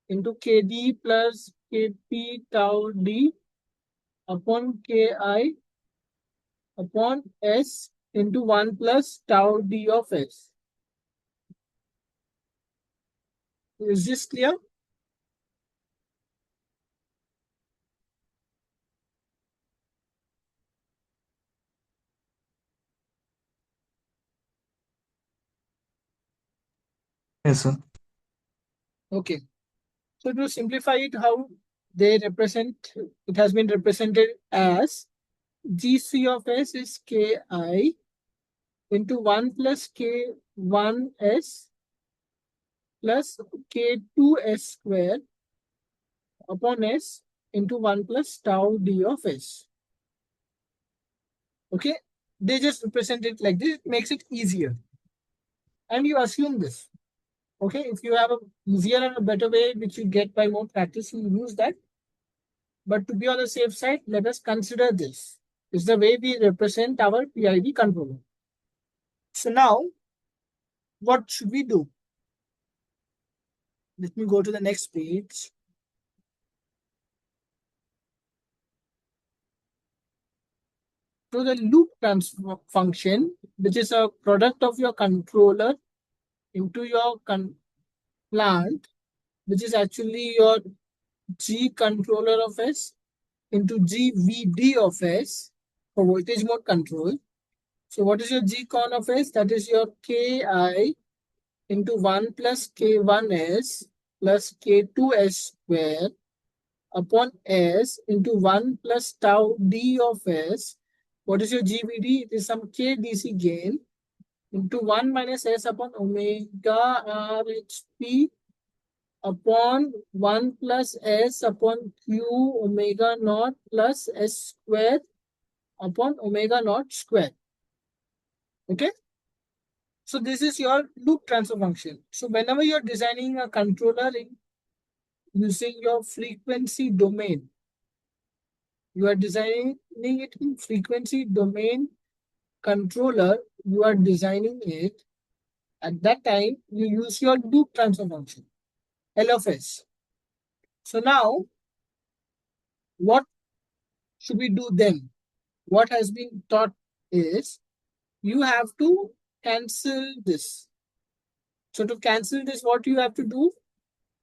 into Kd plus Kp tau d upon Ki upon S into 1 plus tau d of S. Is this clear? Yes, sir. Okay. So to simplify it, how they represent, it has been represented as Gc of S is Ki into 1 plus K1S plus K2S square upon S into 1 plus tau d of S. Okay, they just represent it like this. It makes it easier. And you assume this. Okay, if you have a easier and a better way which you get by more practice, you use that. But to be on the safe side, let us consider this. This is the way we represent our PID controller. So now, what should we do? Let me go to the next page. So the loop transfer function, which is a product of your controller into your plant, which is actually your G controller of S into GVD of S for voltage mode control. So what is your G con of S? That is your Ki into 1 plus K1S plus K2S square upon S into 1 plus tau D of S. What is your GVD? It is some K DC gain into 1 minus S upon omega RHP upon 1 plus S upon Q omega naught plus S square upon omega naught square. Okay. So this is your loop transfer function. So whenever you're designing a controller using your frequency domain, you are designing it in frequency domain controller, you are designing it. At that time, you use your loop transfer function, L of S. So now, what should we do then? What has been taught is you have to cancel this. So to cancel this, what you have to do?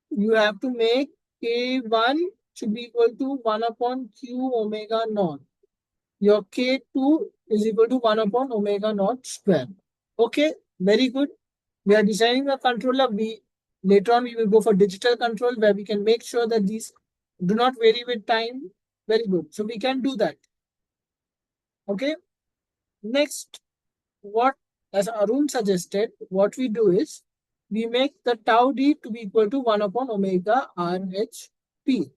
You have to make K1 should be equal to 1 upon Q omega naught. Your K2 is equal to 1 upon omega naught square. Okay, very good. We are designing a controller. Later on we will go for digital control where we can make sure that these do not vary with time. Very good. So we can do that. Okay. Next, what as Arun suggested, what we do is we make the tau d to be equal to 1 upon omega RHP.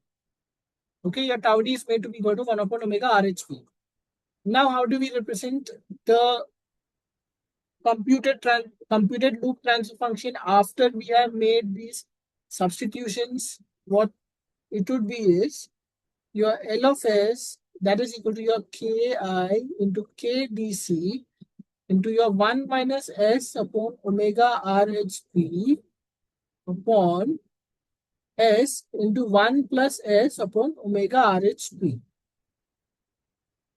Okay, your tau d is made to be equal to 1 upon omega RHP. Now, how do we represent the computed loop transfer function after we have made these substitutions? What it would be is your L of S that is equal to your Ki into KDC into your 1 minus S upon omega RHP upon S into 1 plus S upon omega RHP.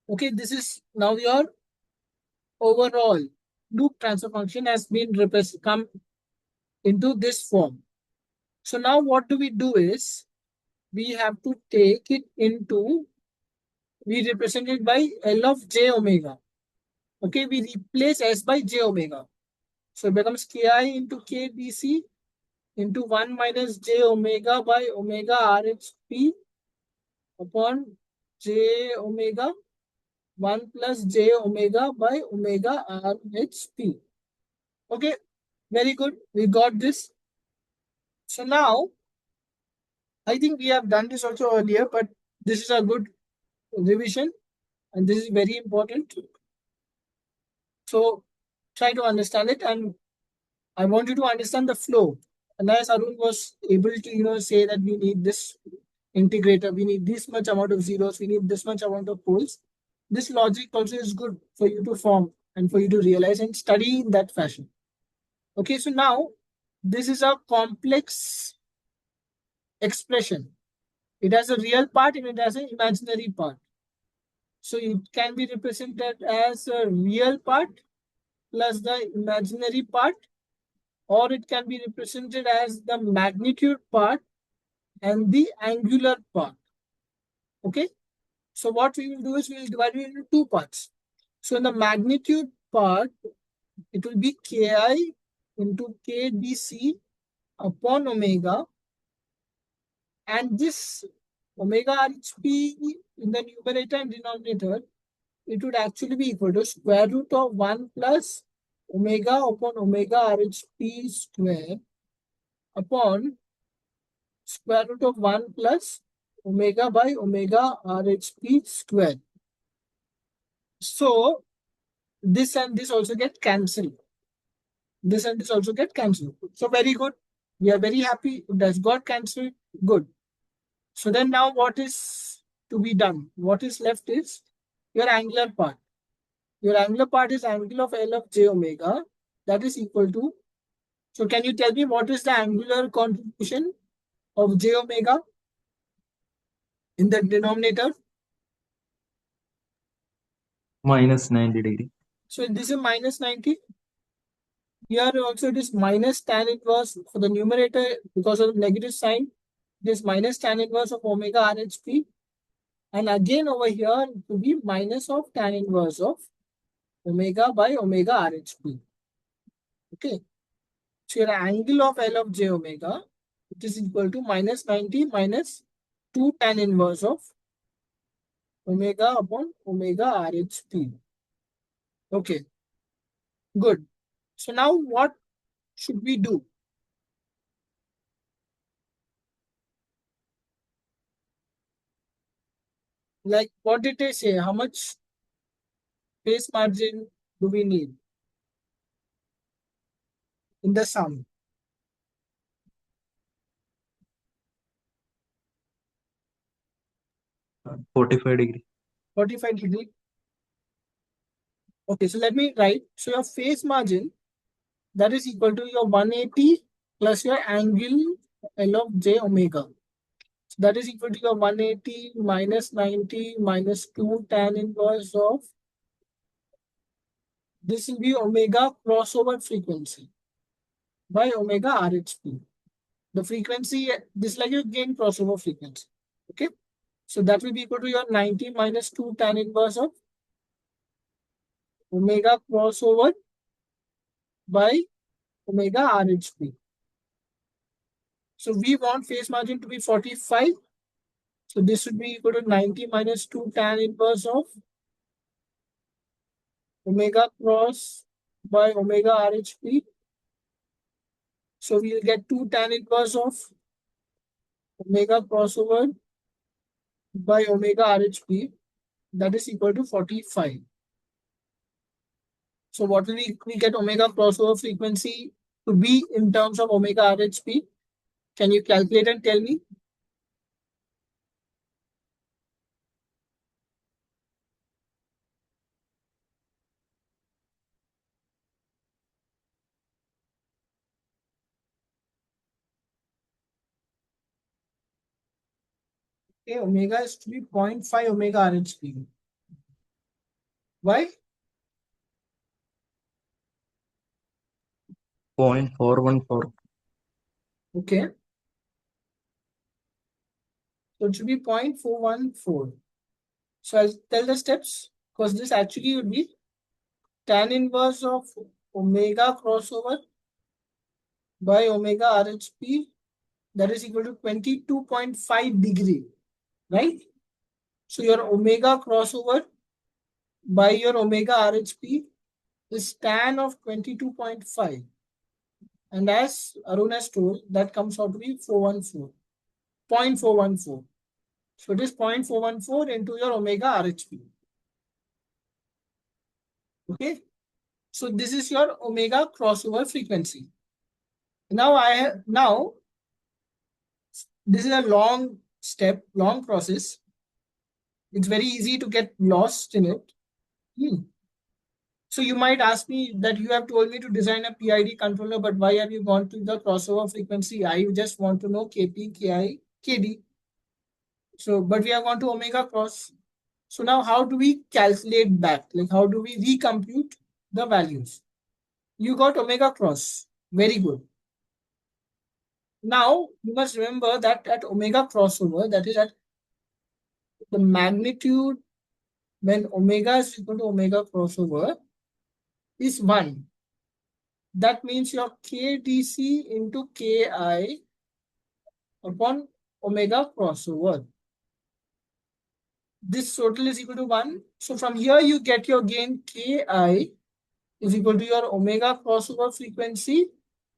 Okay, this is now your overall loop transfer function has been come into this form. So now what do we do is we have to take it into, we represent it by L of j omega. Okay, we replace S by j omega. So it becomes Ki into KDC into 1 minus j omega by omega RHP upon j omega 1 plus j omega by omega RHP. Okay, very good. We got this. So now, I think we have done this also earlier, but this is a good revision and this is very important. So try to understand it, and I want you to understand the flow. And as Arun was able to, say that we need this integrator, we need this much amount of zeros, we need this much amount of poles. This logic also is good for you to form and for you to realize and study in that fashion. Okay, so now this is a complex expression. It has a real part and it has an imaginary part. So it can be represented as a real part plus the imaginary part, or it can be represented as the magnitude part and the angular part. Okay. So what we will do is we will divide it into two parts. So in the magnitude part, it will be Ki into KDC upon omega. And this omega RHP in the numerator and denominator, it would actually be equal to square root of 1 plus omega upon omega RHP square upon square root of 1 plus omega by omega RHP square. So this and this also get cancelled. This and this also get cancelled. So very good. We are very happy. It has got cancelled. Good. So then now what is to be done? What is left is your angular part. Your angular part is angle of L of j omega. That is equal to. So can you tell me what is the angular contribution of j omega in the denominator? Minus 90 degree. So this is minus 90. Here also it is minus tan inverse for the numerator because of the negative sign. It is minus tan inverse of omega RHP. And again over here it will be minus of tan inverse of omega by omega RHP. Okay. So your angle of L of j omega, it is equal to minus 90 minus 2 tan inverse of omega upon omega RHP. Okay, good. So now what should we do? Like what did they say? How much phase margin do we need in the sum? 45 degree. 45 degree. Okay, so let me write. So your phase margin, that is equal to your 180 plus your angle L of j omega. So that is equal to your 180 minus 90 minus 2 tan inverse of, this will be omega crossover frequency by omega RHP. The frequency, this is like your gain crossover frequency. Okay. So that will be equal to your 90 minus 2 tan inverse of omega crossover by omega RHP. So we want phase margin to be 45. So this would be equal to 90 minus 2 tan inverse of omega cross by omega RHP. So we'll get 2 tan inverse of omega crossover by omega RHP. That is equal to 45. So what will we get omega crossover frequency to be in terms of omega RHP? Can you calculate and tell me? Okay, omega is to be 0.5 omega RHP. Why? 0.414. Okay. So it should be 0.414. So I'll tell the steps because this actually would be tan inverse of omega crossover by omega RHP, that is equal to 22.5 degree, right? So your omega crossover by your omega RHP is tan of 22.5. And as Arun has told, that comes out to be 414, 0.414. So it is 0.414 into your omega RHP. Okay. So this is your omega crossover frequency. Now this is a long step, long process. It's very easy to get lost in it. So you might ask me that you have told me to design a PID controller, but why have you gone to the crossover frequency? I just want to know Kp, Ki, Kd. So, but we have gone to omega cross. So now how do we calculate back? Like how do we recompute the values? You got omega cross. Very good. Now you must remember that at omega crossover, that is at the magnitude when omega is equal to omega crossover is 1. That means your KDC into KI upon omega crossover. This total is equal to 1. So from here you get your gain KI is equal to your omega crossover frequency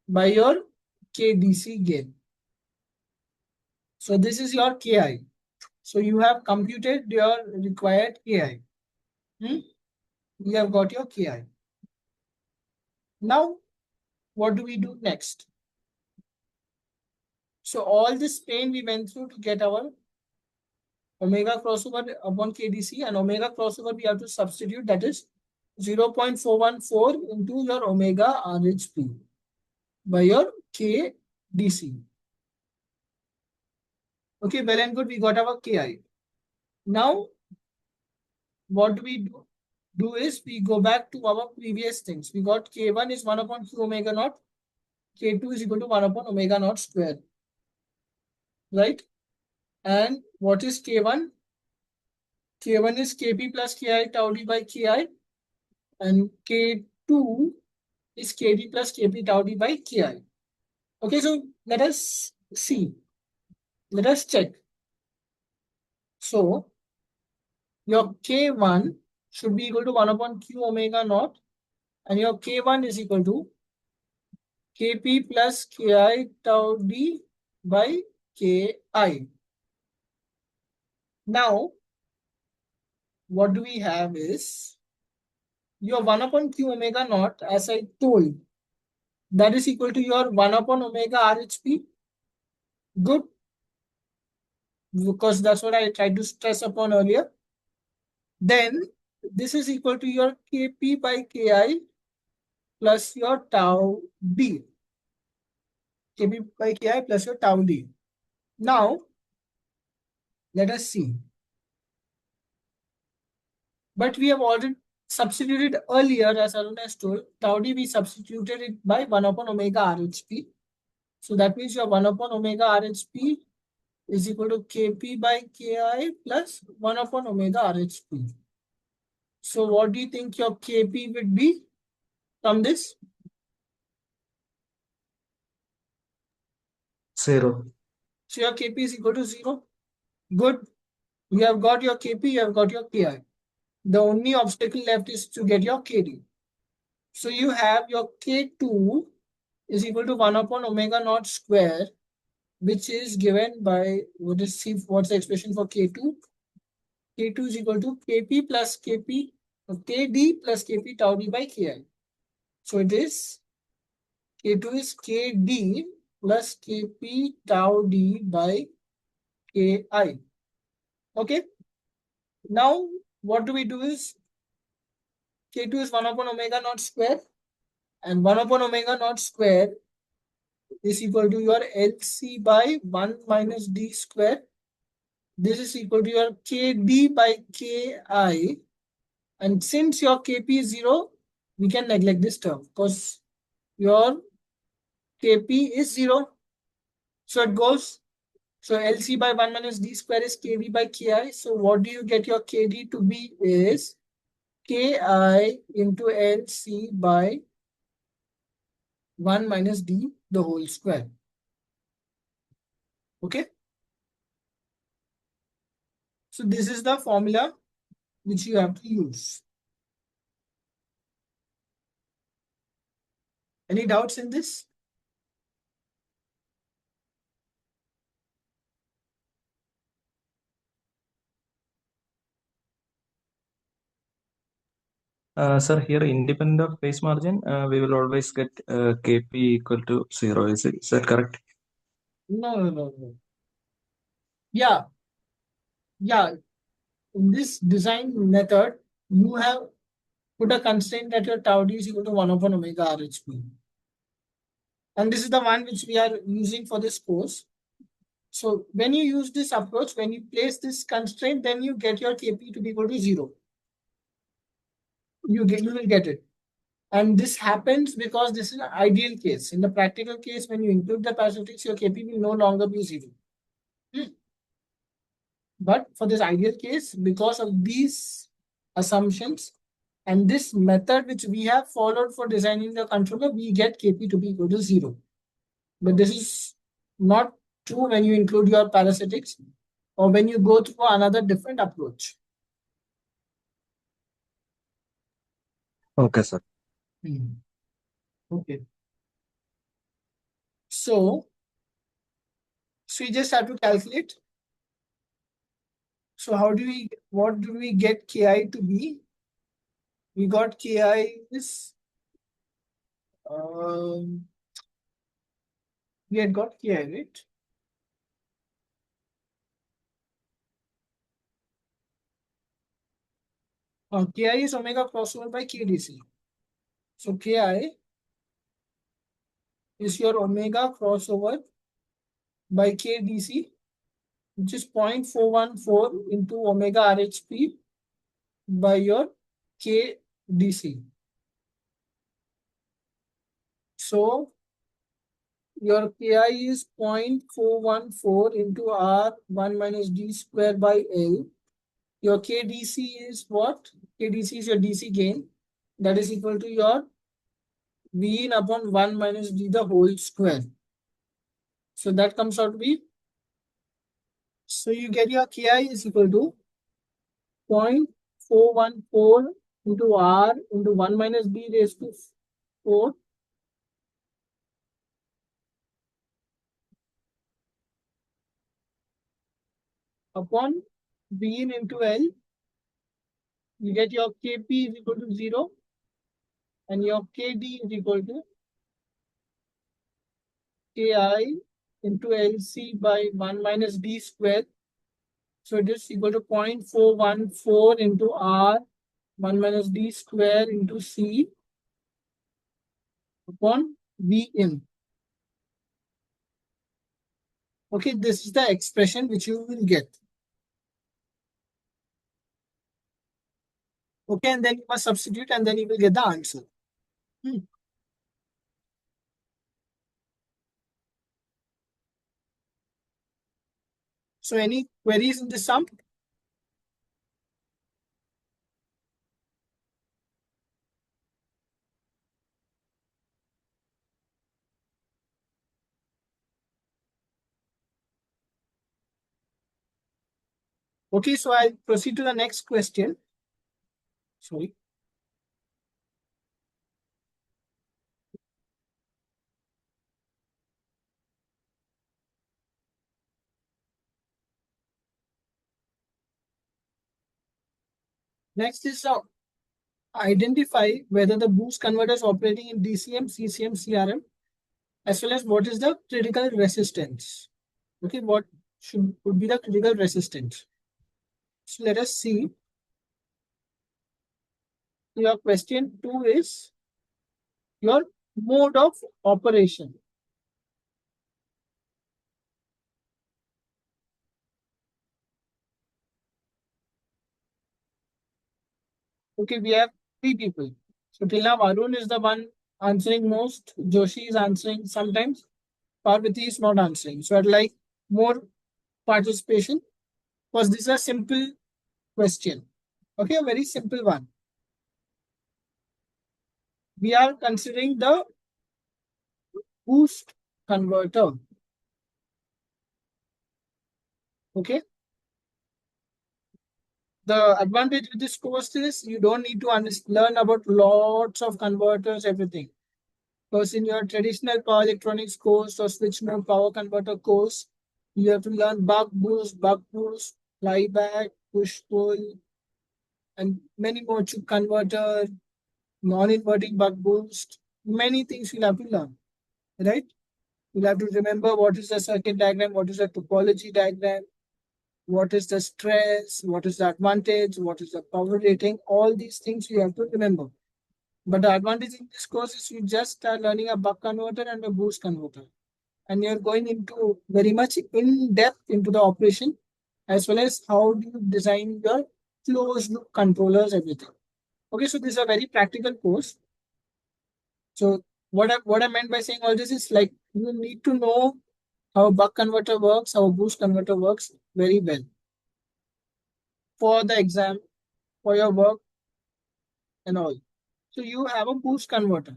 by your KDC gain. So this is your KI. So you have computed your required KI. You have got your KI. Now, what do we do next? So all this pain we went through to get our omega crossover upon KDC, and omega crossover we have to substitute, that is 0.414 into your omega RHP by your KDC. Okay, well and good, we got our KI. Now, what do we do? Is we go back to our previous things. We got K1 is 1 upon Q omega naught, K2 is equal to 1 upon omega naught square, right? And what is K1? K1 is Kp plus Ki tau d by Ki, and K2 is Kd plus Kp tau d by Ki. Okay, so let us see. Let us check. So your K1 should be equal to 1 upon Q omega naught, and your K1 is equal to Kp plus Ki tau d by Ki. Now, what do we have is your 1 upon Q omega naught, as I told, that is equal to your 1 upon omega RHP. Good, because that's what I tried to stress upon earlier. Then this is equal to your Kp by Ki plus your tau d. Kp by Ki plus your tau d. Now, let us see. But we have already substituted earlier, as Arun has told, tau d we substituted it by 1 upon omega RHP. So that means your 1 upon omega RHP is equal to Kp by Ki plus 1 upon omega RHP. So what do you think your Kp would be from this? 0. So your Kp is equal to 0. Good. You have got your Kp, you have got your Ki. The only obstacle left is to get your Kd. So you have your K2 is equal to 1 upon omega naught square, which is given by, what's the expression for K2? K2 is equal to Kp plus Kp, Kd plus Kp tau d by Ki. So it is K2 is Kd plus Kp tau d by Ki. Okay. Now, what do we do is K2 is 1 upon omega naught square, and 1 upon omega naught square is equal to your LC by 1 minus d square. This is equal to your Kd by Ki. And since your Kp is 0, we can neglect this term because your Kp is 0. So it goes. So LC by 1 minus d square is Kv by Ki. So what do you get your Kd to be is Ki into LC by 1 minus d the whole square. Okay. So this is the formula which you have to use. Any doubts in this? Sir, here independent of phase margin, we will always get Kp equal to 0. Is that correct? No. Yeah. In this design method, you have put a constraint that your tau d is equal to 1 upon omega RHP. And this is the one which we are using for this course. So when you use this approach, when you place this constraint, then you get your Kp to be equal to 0. You will get it. And this happens because this is an ideal case. In the practical case, when you include the parasitics, your Kp will no longer be 0. But for this ideal case, because of these assumptions and this method which we have followed for designing the controller, we get Kp to be equal to 0. But this is not true when you include your parasitics or when you go through another different approach. Okay, sir. Okay. So we just have to calculate. So what do we get Ki to be? We got Ki is, we had got Ki, right? Ki is omega crossover by Kdc. So Ki is your omega crossover by Kdc, which is 0.414 into omega RHP by your Kdc. So your Ki is 0.414 into R1 minus d square by L. Your Kdc is what? Kdc is your DC gain. That is equal to your V in upon 1 minus d the whole square. So that comes out to be So you get your Ki is equal to 0.414 into R into 1 minus B raised to 4 upon B in into L. You get your Kp is equal to 0 and your Kd is equal to Ki into Lc by 1 minus D square. So it is equal to 0.414 into R 1 minus D square into C upon V in. Okay, this is the expression which you will get. Okay, and then you must substitute and then you will get the answer. Hmm. So any queries in this sum? Okay, so I'll proceed to the next question. Sorry. Next is identify whether the boost converter is operating in DCM, CCM, CRM, as well as what is the critical resistance. Okay, what would be the critical resistance? So let us see. Your question 2 is your mode of operation. Okay, we have 3 people. So till now, Arun is the one answering most. Joshi is answering sometimes. Parvati is not answering. So I'd like more participation because this is a simple question. Okay, a very simple one. We are considering the boost converter. Okay. The advantage with this course is you don't need to learn about lots of converters, everything. Because in your traditional power electronics course or switch mode power converter course, you have to learn buck boost, flyback, push pull, and many more chip converter, non-inverting buck boost. Many things you'll have to learn, right? You'll have to remember what is the circuit diagram, what is the topology diagram, what is the stress, what is the advantage, what is the power rating. All these things you have to remember. But the advantage in this course is you just start learning a buck converter and a boost converter. And you're going into very much in depth into the operation as well as how do you design your closed loop controllers, everything. Okay, so this is a very practical course. So what I meant by saying all this is like you need to know how a buck converter works, how a boost converter works very well for the exam, for your work and all. So you have a boost converter.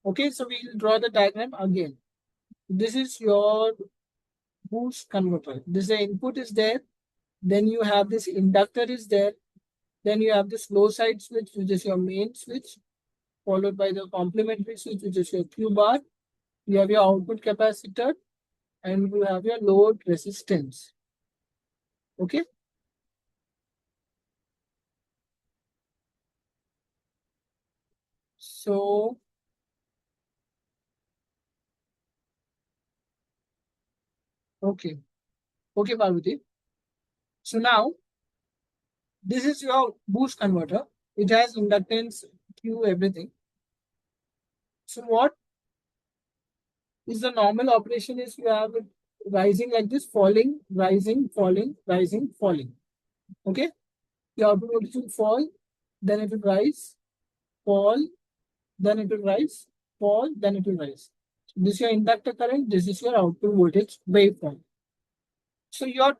Okay, so we'll draw the diagram again. This is your boost converter. This the input is there. Then you have this inductor is there. Then you have this low side switch, which is your main switch, followed by the complementary switch, which is your Q bar. You have your output capacitor and you have your load resistance. Okay. So, okay. Okay, Parvati. So now this is your boost converter. It has inductance, Q, everything. So what is the normal operation is you have it rising like this, falling, rising, falling, rising, falling. Okay. The output voltage will fall, then it will rise, fall, then it will rise, fall, then it will rise. So this is your inductor current, this is your output voltage waveform. So your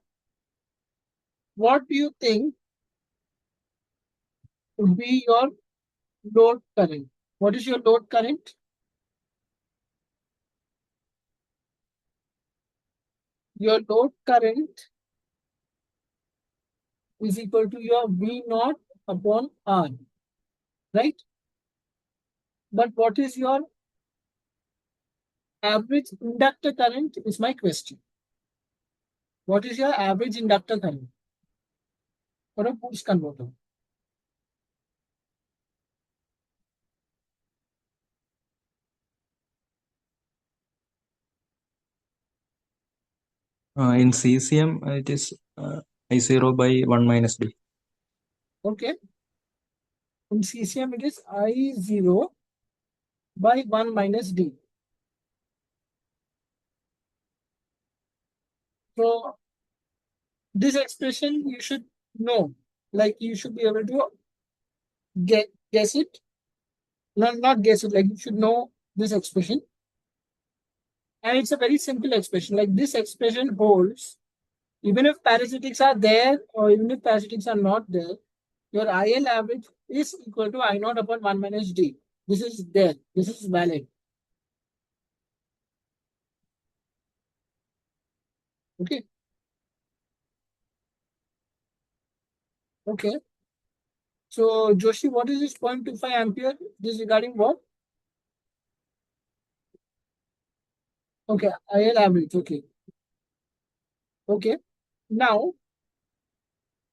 what do you think would be your load current? What is your load current? Your load current is equal to your V naught upon R, right? But what is your average inductor current is my question. What is your average inductor current for a boost converter? In CCM, it is I0 by 1 minus D. Okay. In CCM, it is I0 by 1 minus D. So this expression you should know. Like you should be able to guess it. Not guess it, like you should know this expression. And it's a very simple expression. Like this expression holds even if parasitics are there or even if parasitics are not there, your IL average is equal to I naught upon 1 minus D. This is there. This is valid. Okay. Okay. So Joshi, what is this 0.25 ampere? This is regarding what? Okay, IL average. Okay. Okay. Now,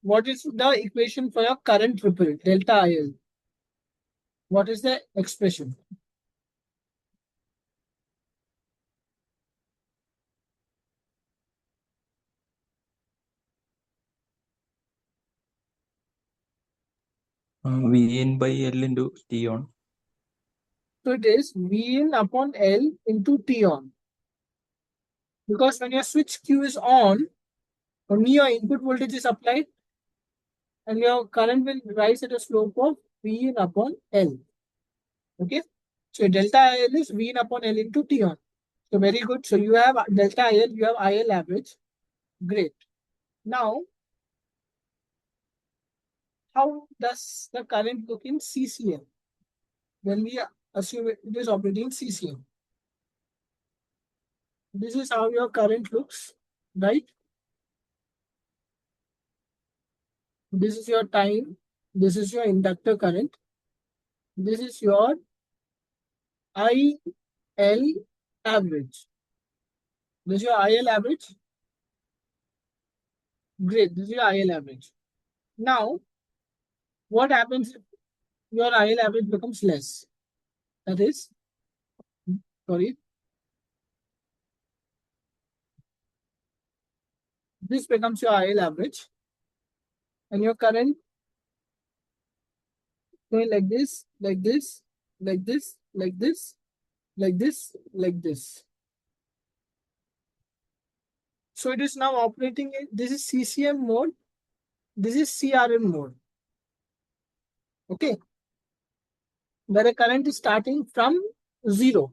what is the equation for your current ripple, delta IL? What is the expression? V in by L into T on. So it is V in upon L into T on. Because when your switch Q is on, only your input voltage is applied and your current will rise at a slope of V in upon L. Okay. So delta IL is V in upon L into T on. So very good. So you have delta IL, you have IL average. Great. Now, how does the current look in CCM when we assume it is operating in CCM? This is how your current looks, right? This is your time. This is your inductor current. This is your IL average. This is your IL average. Great. This is your IL average. Now, what happens if your IL average becomes less? That is, sorry, this becomes your IL average, and your current going like this, like this, like this, like this, like this, like this. So it is now operating in this is CCM mode, this is CRM mode. Okay, where the current is starting from 0.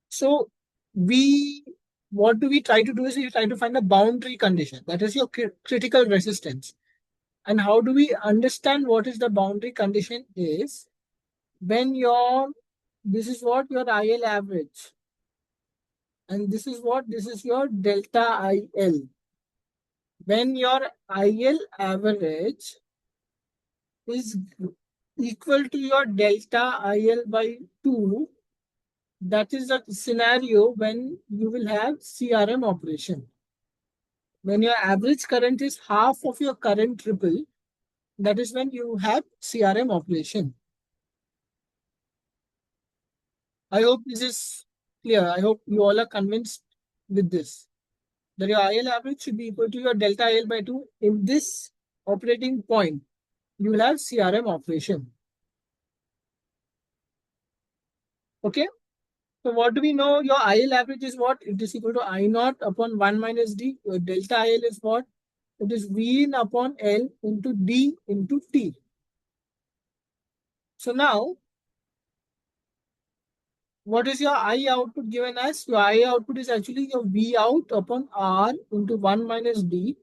So we what do we try to do is we try to find a boundary condition. That is your critical resistance. And how do we understand what is the boundary condition is when your this is what your IL average and this is what this is your delta IL. When your IL average is equal to your delta IL by 2, that is the scenario when you will have CRM operation. When your average current is half of your current ripple, that is when you have CRM operation. I hope this is clear. I hope you all are convinced with this. That your IL average should be equal to your delta IL by 2. In this operating point, you will have CRM operation. Okay. So what do we know? Your IL average is what? It is equal to I naught upon 1 minus D. Your delta IL is what? It is V in upon L into D into T. So now, what is your I output given as? Your I output is actually your V out upon R into 1 minus D.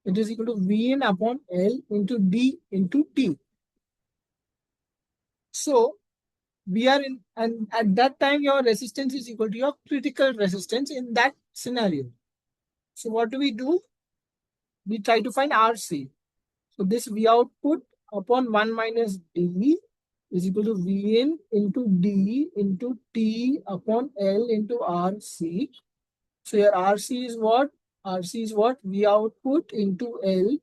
It is equal to V in upon L into D into T. So we are in, and at that time, your resistance is equal to your critical resistance in that scenario. So what do we do? we try to find RC. So this V output upon 1 minus D is equal to V in into D into T upon L into RC. So your RC is what? RC is what? V output into L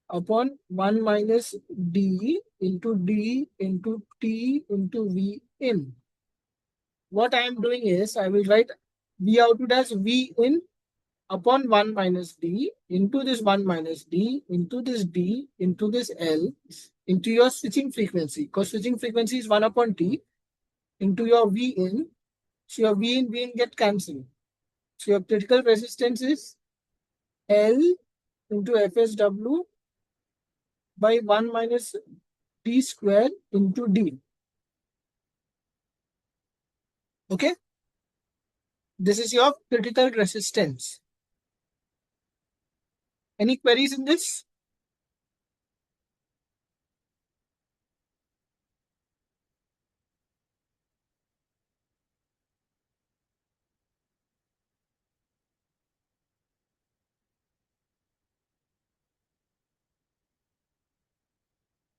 upon 1 minus D into T into V in. What I am doing is I will write V output as V in upon 1 minus D into this 1 minus D into this D into this L into your switching frequency, because switching frequency is 1 upon T into your V in. So your V in get cancelled. So your critical resistance is L into FSW by 1 minus D square into D. Okay. This is your critical resistance. Any queries in this?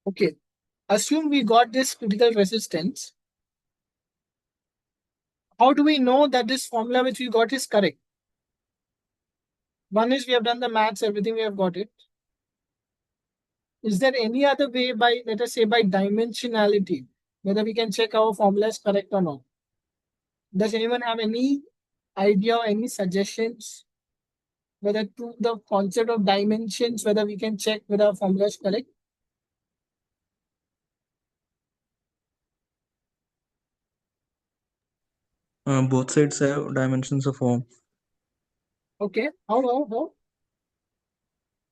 Okay. Assume we got this critical resistance. How do we know that this formula which we got is correct? One is we have done the maths, everything we have got it. Is there any other way by, let us say, by dimensionality, whether we can check our formula is correct or not? Does anyone have any idea or any suggestions whether to the concept of dimensions, whether we can check whether our formula is correct? Both sides have dimensions of ohm Okay. How?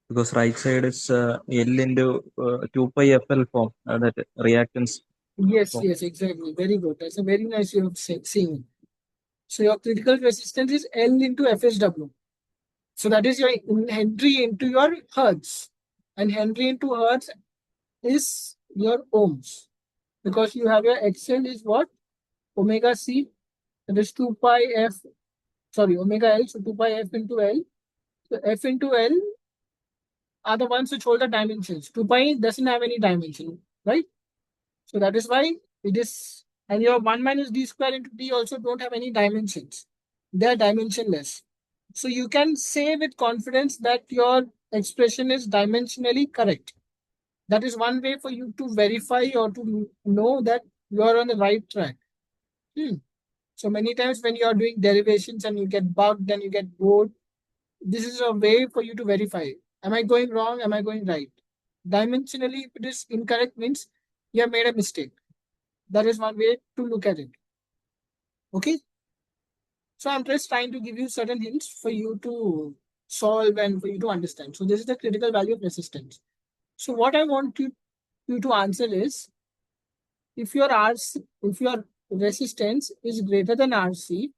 because right side is L into 2 pi FL form, that reactance Yes, form. yes, exactly. Very good. That's a very nice way of seeing it. So your critical resistance is L into FSW. So that is your Henry into your Hertz. And Henry into Hertz is your ohms. Because you have your XL is what? Omega C. That is 2 pi F. Sorry, omega L. So 2 pi F into L. So F into L are the ones which hold the dimensions. 2 pi doesn't have any dimension, right? So that is why it is, and your 1 minus D square into D also don't have any dimensions. They are dimensionless. So you can say with confidence that your expression is dimensionally correct. That is one way for you to verify or to know that you are on the right track. Hmm. So many times when you are doing derivations and you get bugged and you get bored, this is a way for you to verify. Am I going wrong? Am I going right? Dimensionally, if it is incorrect, means you have made a mistake. That is one way to look at it. Okay. So I'm just trying to give you certain hints for you to solve and for you to understand. So this is the critical value of resistance. So what I want you to answer is if your RC, if your resistance is greater than RC,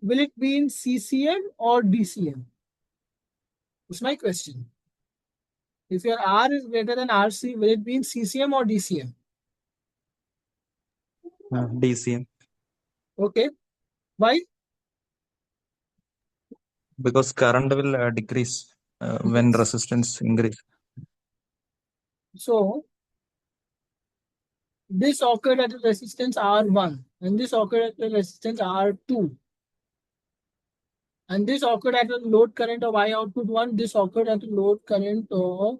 will it be in CCM or DCM? That's my question. If your R is greater than RC, will it be in CCM or DCM? DCM, Okay. Why? because current will decrease when Yes. resistance increase. So this occurred at a resistance R1 and this occurred at a resistance R2. And this occurred at a load current of I output 1. This occurred at a load current of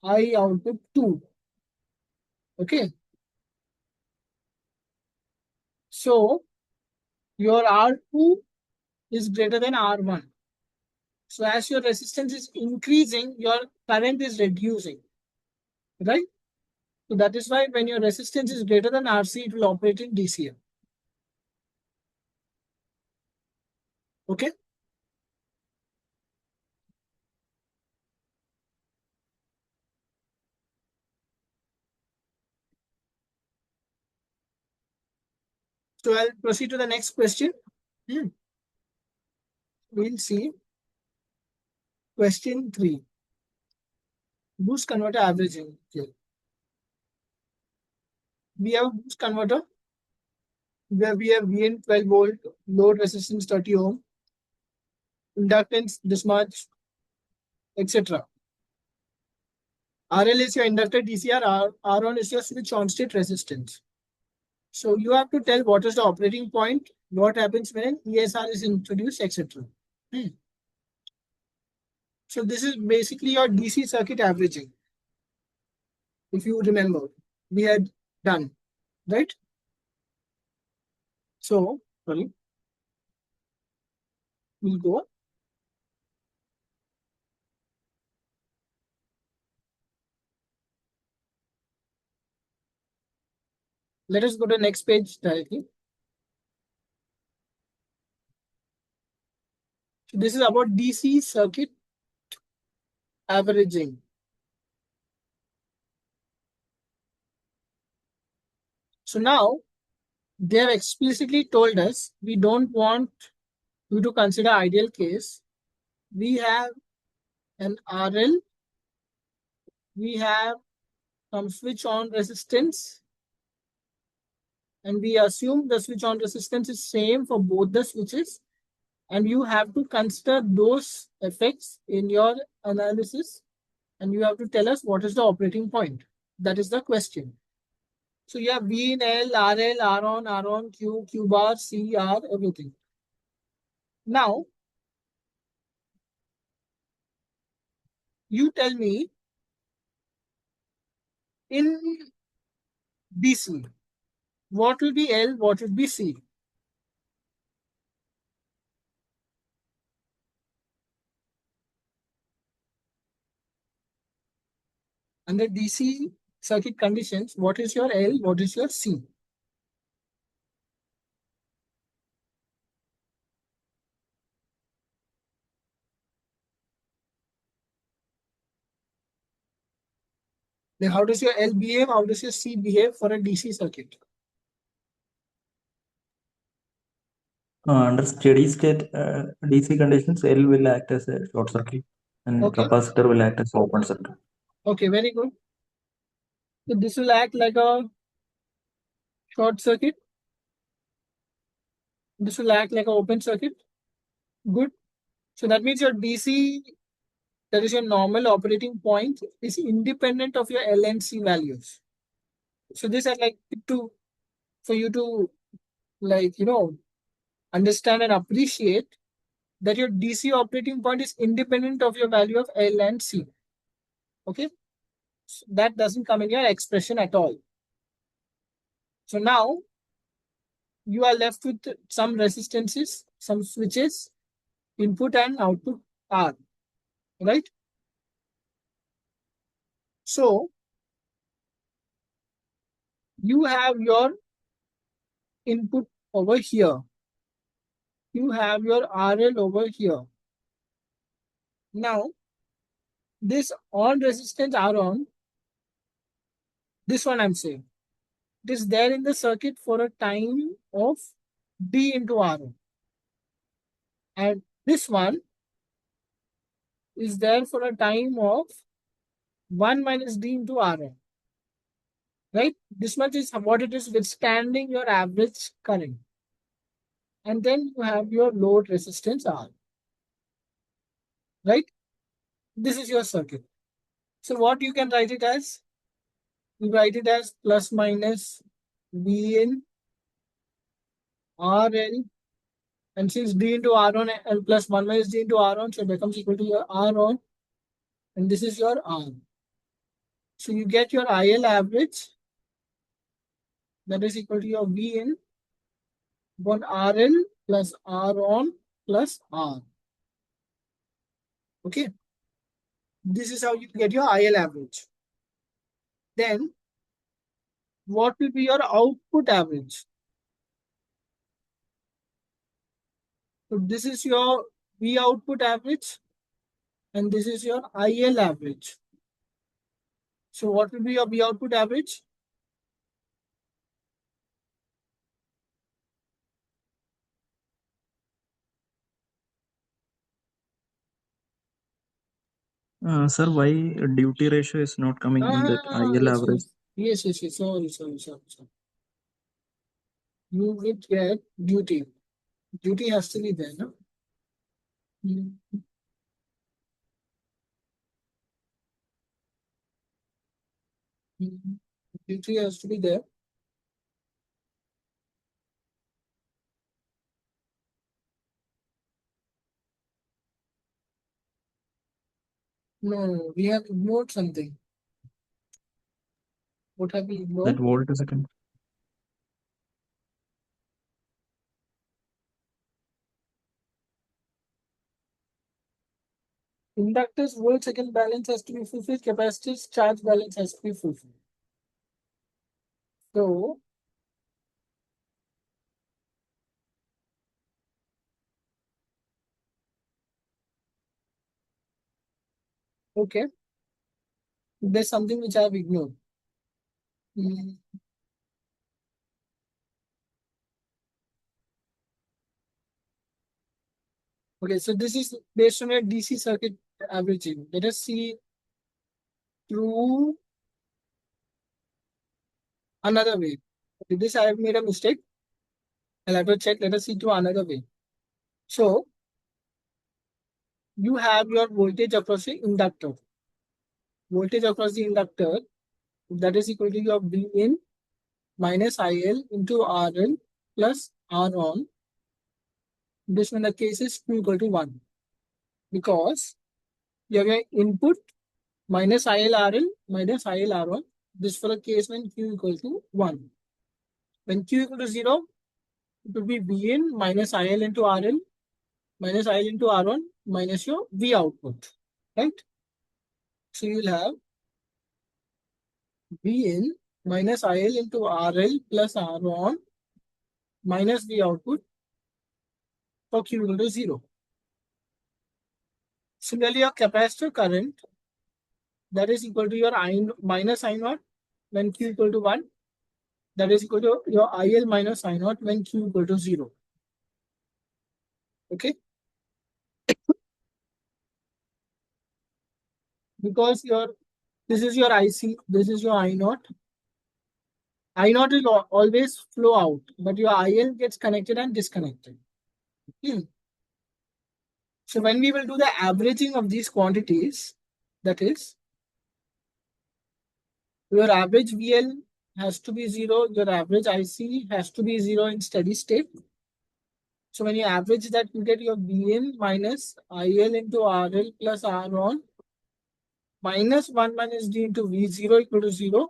I output 2. Okay. So your R2 is greater than R1. So as your resistance is increasing, your current is reducing. Right? So that is why when your resistance is greater than RC, it will operate in DCM. Okay. So I'll proceed to the next question. We'll see. Question 3. Boost converter averaging. Okay. We have a boost converter where we have V in 12 volt, load resistance 30 ohm, inductance this much, etc. RL is your inductor DCR, R1 is your switch on state resistance. So you have to tell what is the operating point, what happens when ESR is introduced, etc. So this is basically your DC circuit averaging. If you remember, we had done, right? So, sorry, we'll go. Let us go to the next page directly. So this is about DC circuit averaging. So now they have explicitly told us we don't want you to consider ideal case. We have an RL, we have some switch on resistance, and we assume the switch on resistance is same for both the switches, and you have to consider those effects in your analysis, and you have to tell us what is the operating point. That is the question. So you have V in L, RL, R on, Q bar, C, R, everything. Now, you tell me in DC, what will be L, what will be C? Under DC circuit conditions, what is your L, what is your C? Then how does your L behave? How does your C behave for a DC circuit? Under steady state DC conditions, L will act as a short circuit and Okay. capacitor will act as open circuit. Okay, very good. So this will act like a short circuit. This will act like an open circuit. Good. So that means your DC, that is your normal operating point, is independent of your L and C values. So this is like to for you to like understand and appreciate that your DC operating point is independent of your value of L and C. Okay, so that doesn't come in your expression at all. So now you are left with some resistances, some switches, input and output R, right? So you have your input over here. You have your RL over here. Now, this on resistance R on, this one I'm saying, it is there in the circuit for a time of D into R. And this one is there for a time of 1 minus D into R. Right? This much is what it is withstanding your average current. And then you have your load resistance R. Right? This is your circuit. So what you can write it as? You write it as plus minus V in RL. And since D into R on L plus 1 minus D into R on, so it becomes equal to your R on. And this is your R. So you get your IL average, that is equal to your V in upon RL plus R on plus R. Okay. This is how you get your IL average. Then what will be your output average? So this is your V output average and this is your IL average. So what will be your V output average? Sir, why duty ratio is not coming in that IL Yes, average? yes, yes, yes. Sorry. You will get duty. Duty has to be there, no? Hmm. Q3 has to be there. No, we have ignored something. What have we That ignored? volt is second. Inductor's volt second balance has to be fulfilled. Capacitor's charge balance has to be fulfilled. So okay, there's something which I have ignored. Mm, Okay, so this is based on a DC circuit averaging. Let us see through another way. Okay, this I have made a mistake. I'll have to check. Let us see through another way. So you have your voltage across the inductor. Voltage across the inductor, that is equal to your V in minus IL into RL plus R on. This when the case is Q equal to 1. Because you have your input minus ILRL minus ILR1. This for the case when Q equal to 1. When Q equal to 0, it will be V in minus IL into RL minus IL into R1 minus your V output. Right? So you'll have V in minus IL into RL plus R1 minus V output for Q equal to 0. Similarly, your capacitor current, that is equal to your I minus I naught when Q equal to 1. That is equal to your IL minus I naught when Q equal to 0. Okay? Because your this is your IC, this is your I naught. I naught will always flow out, but your IL gets connected and disconnected. Hmm. So when we will do the averaging of these quantities, that is, your average VL has to be 0, your average IC has to be 0 in steady state. So when you average that, you get your VN minus IL into RL plus R on minus 1 minus D into V0 equal to 0.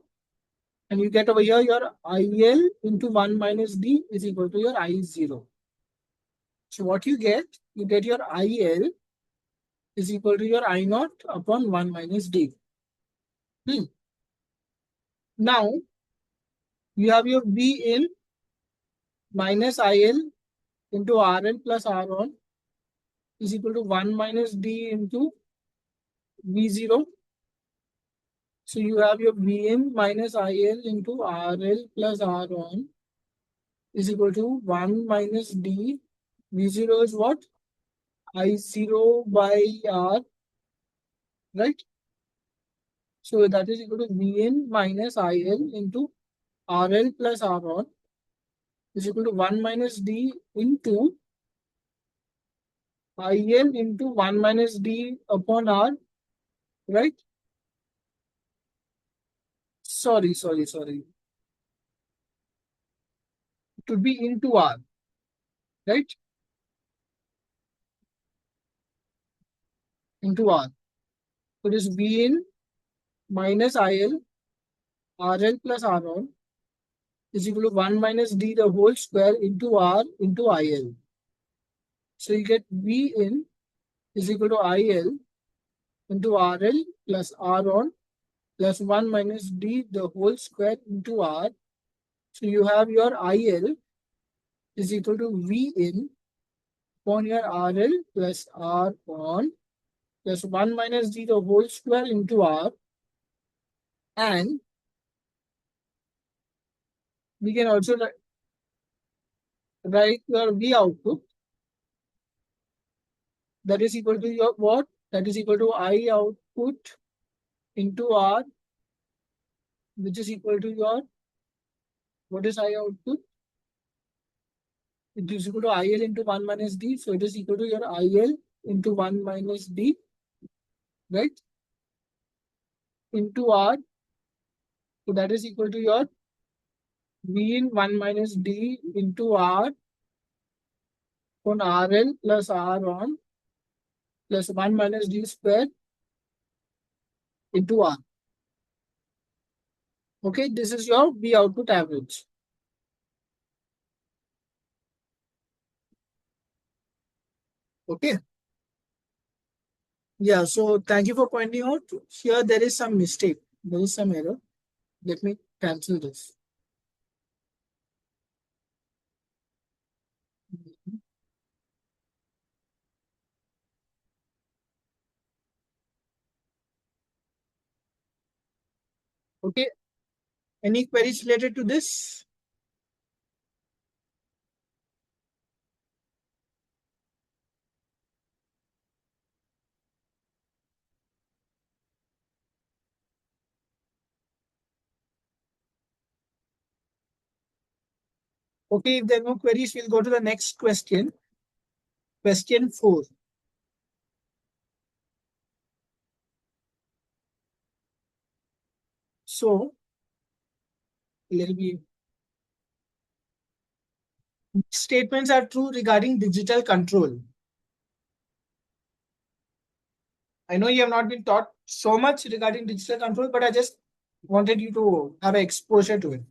And you get over here your IL into 1 minus D is equal to your I0. So what you get your IL is equal to your I naught upon 1 minus D. Now you have your V in minus IL into RL plus R on is equal to 1 minus D into V0. So you have your Vm minus IL into RL plus R on is equal to 1 minus D. V0 is what? I0 by R, right? So that is equal to Vn minus IL into RL plus R on is equal to 1 minus D into IL into 1 minus D upon R, right? Sorry. It would be into R, right? Into R. So this Vn minus IL RL plus R on is equal to 1 minus D the whole square into R into IL. So you get V in is equal to IL into RL plus R on plus 1 minus D the whole square into R. So you have your IL is equal to V in upon your RL plus R on plus 1 minus D the whole square into R. And we can also write your V output, that is equal to your what? That is equal to I output into R, which is equal to your, what is I output? It is equal to IL into 1 minus D. So it is equal to your IL into 1 minus D, right? Into R So that is equal to your V in 1 minus D into R on RL plus R on plus 1 minus D square into R. Okay, this is your V output average. Okay. Yeah, so thank you for pointing out. Here there is some mistake. There is some error. Let me cancel this. Okay. Any queries related to this? Okay, if there are no queries, we'll go to the next question. Question 4. So, let me. Statements are true regarding digital control. I know you have not been taught so much regarding digital control, but I just wanted you to have exposure to it.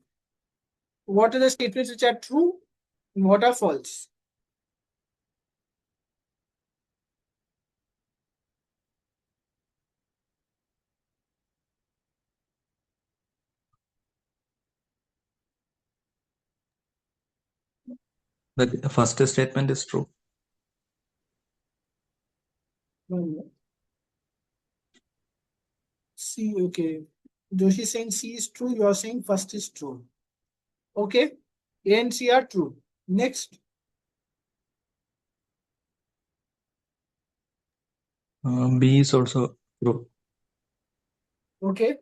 What are the statements which are true and what are false? The first statement is true. C, okay. Joshi is saying C is true, you are saying first is true. Okay, A and C are true. Next, B is also true. okay.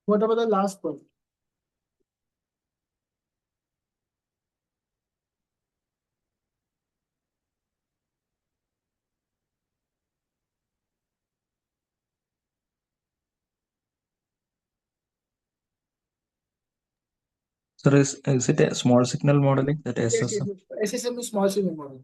What about the last one? So is it a small signal modeling, that Yes, yes, SSM? yes. SSM is small signal model.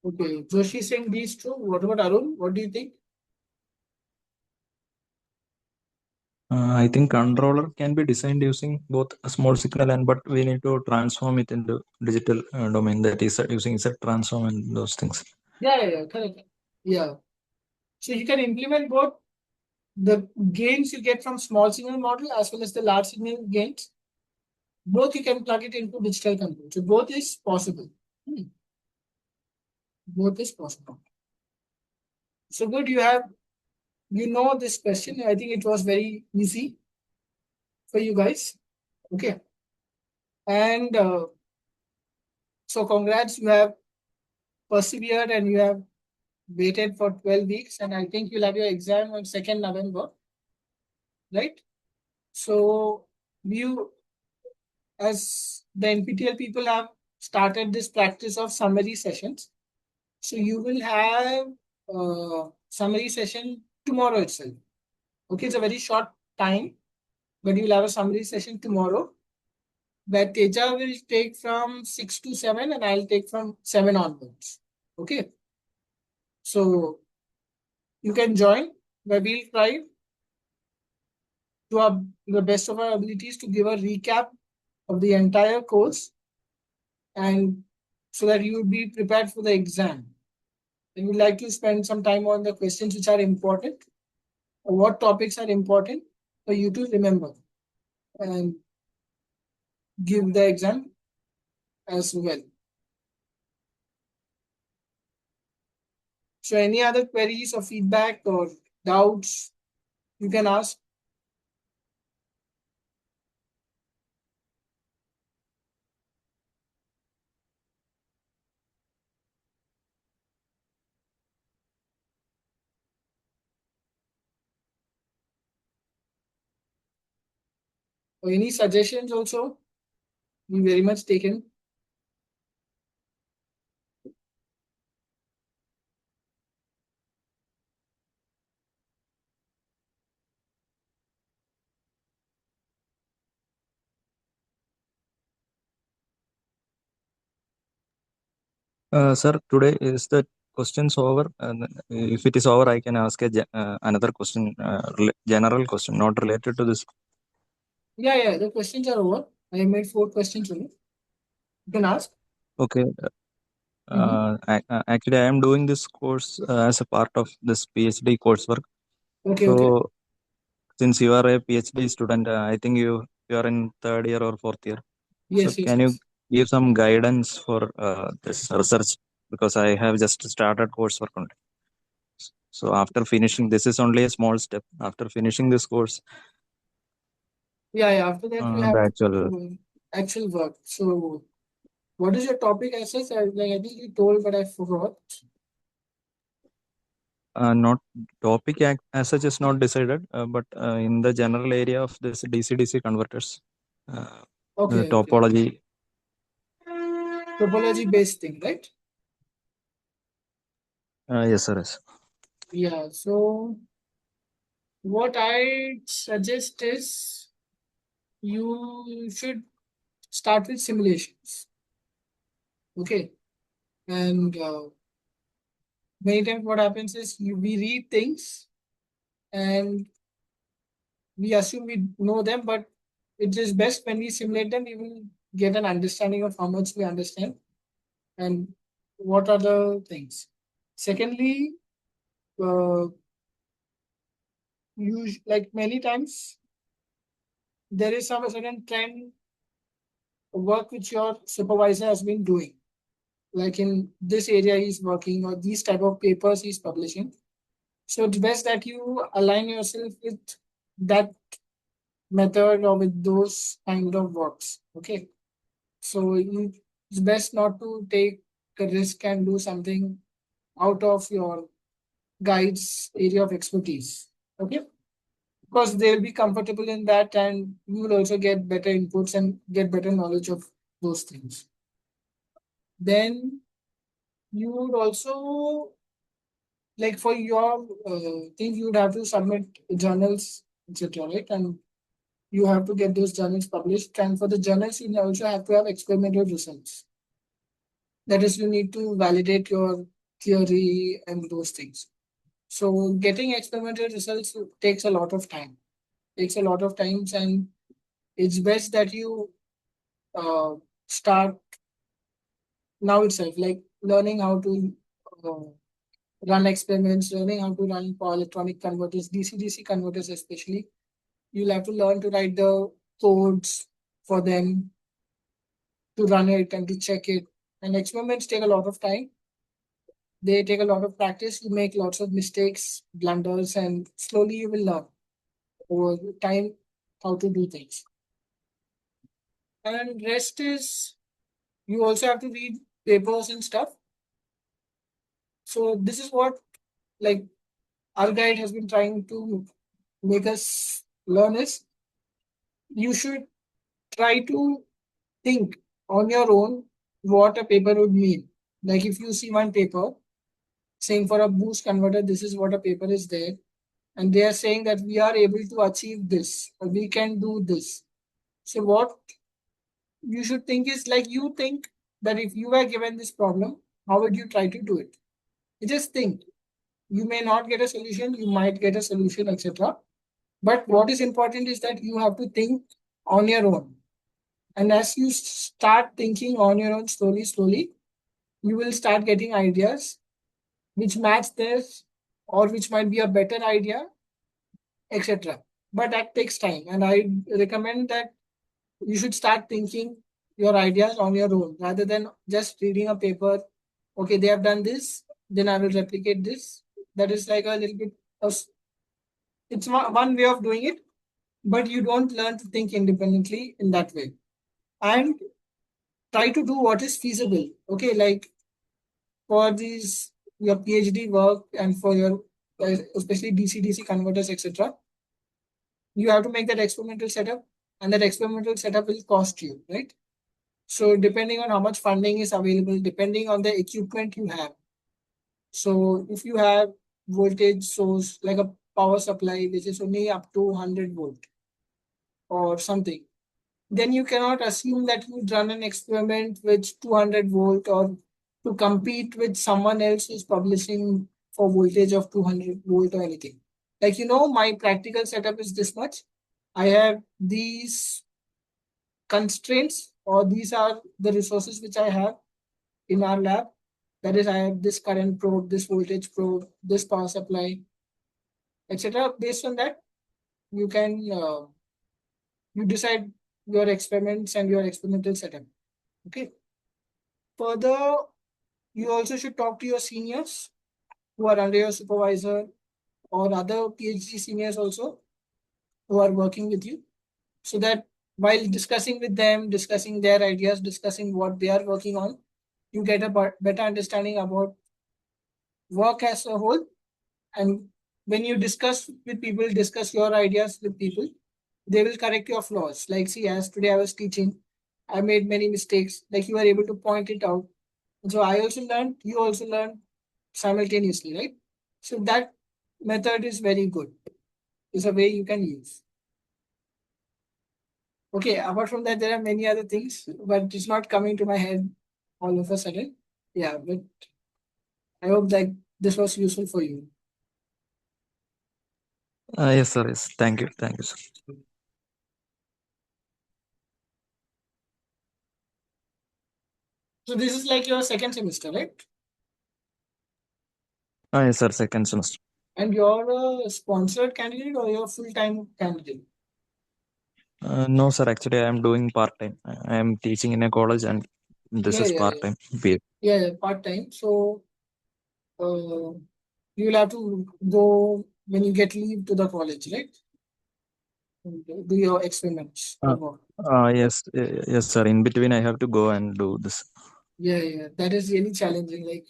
Okay, Joshi is saying B is true. What about Arun? What do you think? I think controller can be designed using both a small signal and but we need to transform it into digital domain, that is using set transform and those things. Yeah, correct. Yeah. So you can implement both the gains you get from small signal model as well as the large signal gains. Both you can plug it into digital control. So both is possible. Hmm. Both is possible. So good, you know this question. I think it was very easy for you guys. Okay. And so congrats, you have persevered and you have waited for 12 weeks. And I think you'll have your exam on 2nd November, right? So you, as the NPTEL people have started this practice of summary sessions. So you will have summary session tomorrow itself. Okay, it's a very short time, but you'll have a summary session tomorrow. That Teja will take from 6 to 7 and I'll take from 7 onwards. Okay. So you can join, where we'll try to the best of our abilities to give a recap of the entire course and so that you will be prepared for the exam. And we'd like to spend some time on the questions which are important, or what topics are important for you to remember and give the exam as well. So any other queries or feedback or doubts you can ask? Or any suggestions also? Be very much taken. Sir, today is the questions over? If it is over, I can ask another question, general question, not related to this. Yeah, yeah. The questions are over. I made 4 questions only. You can ask. Okay. Mm-hmm. Actually, I am doing this course as a part of this PhD coursework. Okay, okay. So, since you are a PhD student, I think you are in third year or fourth year. So, Yes, yes, can you yes. give some guidance for this research? Because I have just started coursework on it. So, after finishing, this is only a small step. After finishing this course, Yeah, yeah. After that, you the have actual actual work. So, what is your topic as such? I think you told, but I forgot. not topic as such is not decided, but in the general area of this DC-DC converters, uh, Okay, okay. topology. Topology based thing, right? Yes, sir. Yes. Yeah. So, what I suggest is you should start with simulations. Okay. And many times what happens is we read things and we assume we know them, but it is best when we simulate them, we will get an understanding of how much we understand and what are the things. Secondly, uh, like many times there is some certain trend work which your supervisor has been doing. Like in this area he's working or these type of papers he's publishing. So it's best that you align yourself with that method or with those kind of works. Okay. So it's best not to take a risk and do something out of your guide's area of expertise. Okay. Because they'll be comfortable in that and you will also get better inputs and get better knowledge of those things. Then you would also, like for your thing, you would have to submit journals, etc. Right? And you have to get those journals published. And for the journals, you also have to have experimental results. That is, you need to validate your theory and those things. So getting experimental results takes a lot of time. Takes a lot of times, and it's best that you uh, start now itself, like learning how to uh, run experiments, learning how to run power electronic converters, DC-DC converters especially. You'll have to learn to write the codes for them to run it and to check it. And experiments take a lot of time. They take a lot of practice. You make lots of mistakes, blunders, and slowly you will learn over time how to do things. And rest is you also have to read papers and stuff. So this is what like our guide has been trying to make us learn is you should try to think on your own what a paper would mean. Like if you see one paper saying for a boost converter, this is what a paper is there. And they are saying that we are able to achieve this, or we can do this. So what you should think is like you think that if you were given this problem, how would you try to do it? You just think. You may not get a solution, you might get a solution, etc. But what is important is that you have to think on your own. And as you start thinking on your own slowly, slowly, you will start getting ideas which match this or which might be a better idea, etc. But that takes time. And I recommend that you should start thinking your ideas on your own rather than just reading a paper. Okay, they have done this. then I will replicate this. That is like a little bit of, it's one way of doing it, but you don't learn to think independently in that way. And try to do what is feasible. Okay, like for these your PhD work and for your especially DC converters, etc. You have to make that experimental setup, and that experimental setup will cost you, right? So depending on how much funding is available, depending on the equipment you have. So if you have voltage source like a power supply which is only up to 100 volt or something, then you cannot assume that you run an experiment with 200 volt or to compete with someone else who's publishing for voltage of 200 volt or anything. Like, my practical setup is this much. I have these constraints, or these are the resources which I have in our lab. That is, I have this current probe, this voltage probe, this power supply, etc. Based on that, you can you decide your experiments and your experimental setup. Okay. Further, you also should talk to your seniors who are under your supervisor or other PhD seniors also who are working with you, so that while discussing with them, discussing their ideas, discussing what they are working on, you get a better understanding about work as a whole. And when you discuss with people, discuss your ideas with people, they will correct your flaws. Like, see, as today I was teaching, I made many mistakes. Like, you are able to point it out. So I also learned, you also learned simultaneously, right? So that method is very good. It's a way you can use. Okay, apart from that, there are many other things, but it's not coming to my head all of a sudden. Yeah, but I hope that this was useful for you. Yes, sir. Yes. Thank you. Thank you, sir. So this is like your second semester, right? Yes, sir. Second semester. And you're a sponsored candidate or you're a full-time candidate? No, sir. Actually, I am doing part time. I am teaching in a college, and this Yeah, is yeah, part yeah. time. Yeah, part-time. So you'll have to go when you get leave to the college, right? And do your experiments or work. Yes, yes, sir. In between, I have to go and do this. Yeah, yeah. That is really challenging. Like,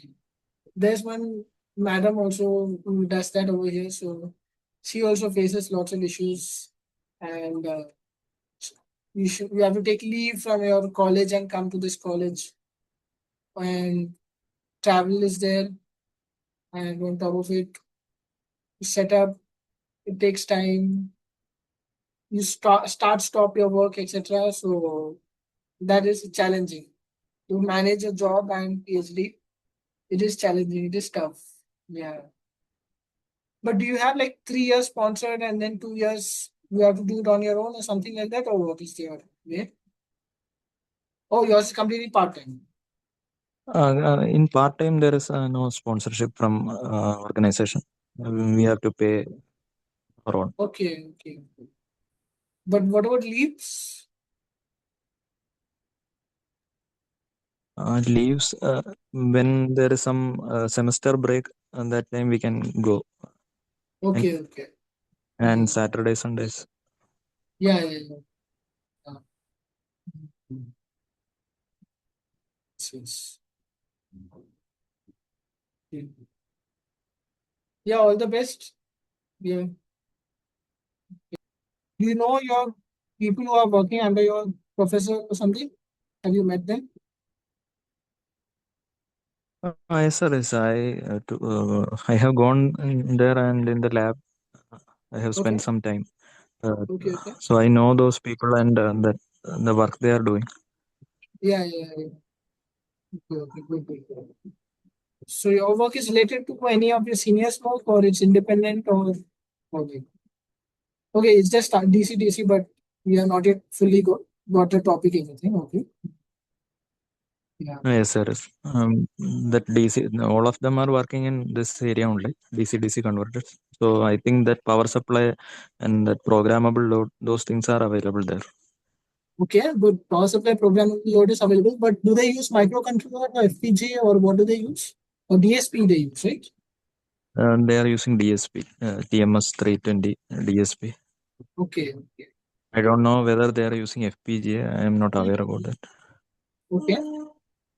there's one madam also who does that over here. So she also faces lots of issues, and you have to take leave from your college and come to this college, and travel is there, and on top of it, set up, it takes time. You stop your work, etc. So that is challenging to manage a job and PhD. It is challenging. It is tough. Yeah. But do you have like 3 years sponsored and then 2 years you have to do it on your own or something like that, or what is your way? Oh, yours is completely part time. In part time, there is no sponsorship from organization. We have to pay our own. Okay, okay. But what about leaves? Leaves when there is some semester break, and that time we can go. And, Okay, okay. and Saturday, Sundays. Yeah, yeah, yeah. Yes, yes. Yeah, all the best. Yeah. Do you know your people who are working under your professor or something? Have you met them? Yes, sir. Yes, I have gone in there, and in the lab, I have spent Okay, some time. Uh, okay, okay. so I know those people and that the work they are doing. Yeah, yeah, yeah. Okay, okay, good, good, good. So your work is related to any of your seniors' work, or it's independent, or okay. Okay, it's just DC, but we are not yet fully got the topic anything. Okay. Yeah. Yes, sir. Yes. That DC, all of them are working in this area only, DC converters. So I think that power supply and that programmable load, those things are available there. Okay, good. Power supply programmable load is available, but do they use microcontroller or FPGA or what do they use? or DSP they use, right? They are using DSP, TMS 320 DSP. Okay, okay, I don't know whether they are using FPGA. I am not aware about that. okay.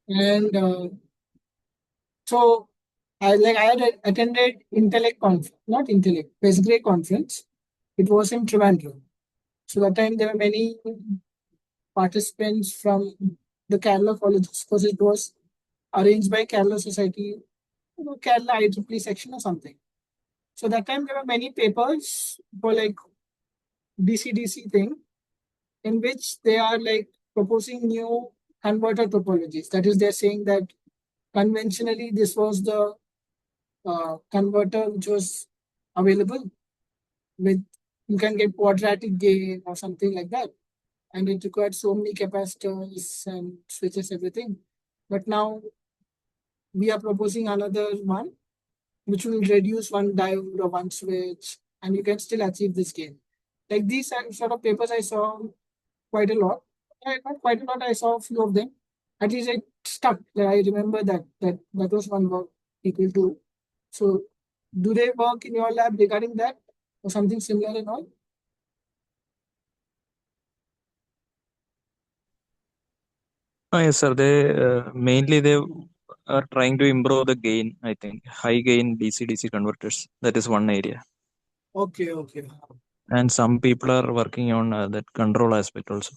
And so I had attended Intellect conference, not Intellect, Pesgray conference. It was in Trivandrum. So that time there were many participants from the Kerala colleges because it was arranged by Kerala Society, Kerala IEEE section or something. So that time there were many papers for like DC-DC thing in which they are like proposing new converter topologies. That is, they're saying that conventionally this was the converter which was available with you can get quadratic gain or something like that, and it required so many capacitors and switches everything. But now we are proposing another one which will reduce one diode or one switch, and you can still achieve this gain. Like these sort of papers I saw quite a lot. Not quite a lot. I saw a few of them. At least it stuck. Like, I remember that was one work people do. So, do they work in your lab regarding that or something similar and all? Yes, sir. They mainly they are trying to improve the gain. I think high gain DC-DC converters. That is one area. Okay, okay, And some people are working on that control aspect also.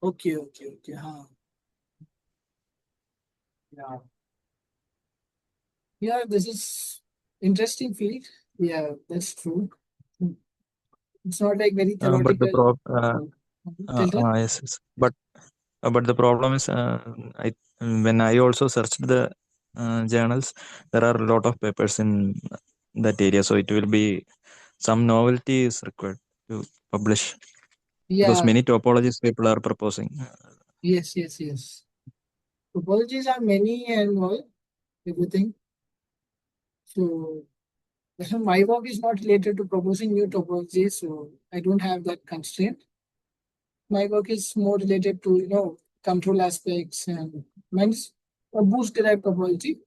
okay, okay, okay. Yeah, yeah. This is interesting field. Yeah, that's true. It's not like very But the theoretical. Tell me. yes, yes. But the problem is, I when I also searched the journals, there are a lot of papers in that area, so it will be some novelty is required to publish because Yeah. many topologies people are proposing. Yes. Yes. Yes. Topologies are many and all everything. So my work is not related to proposing new topologies, so I don't have that constraint. My work is more related to control aspects and means a boost derived topology.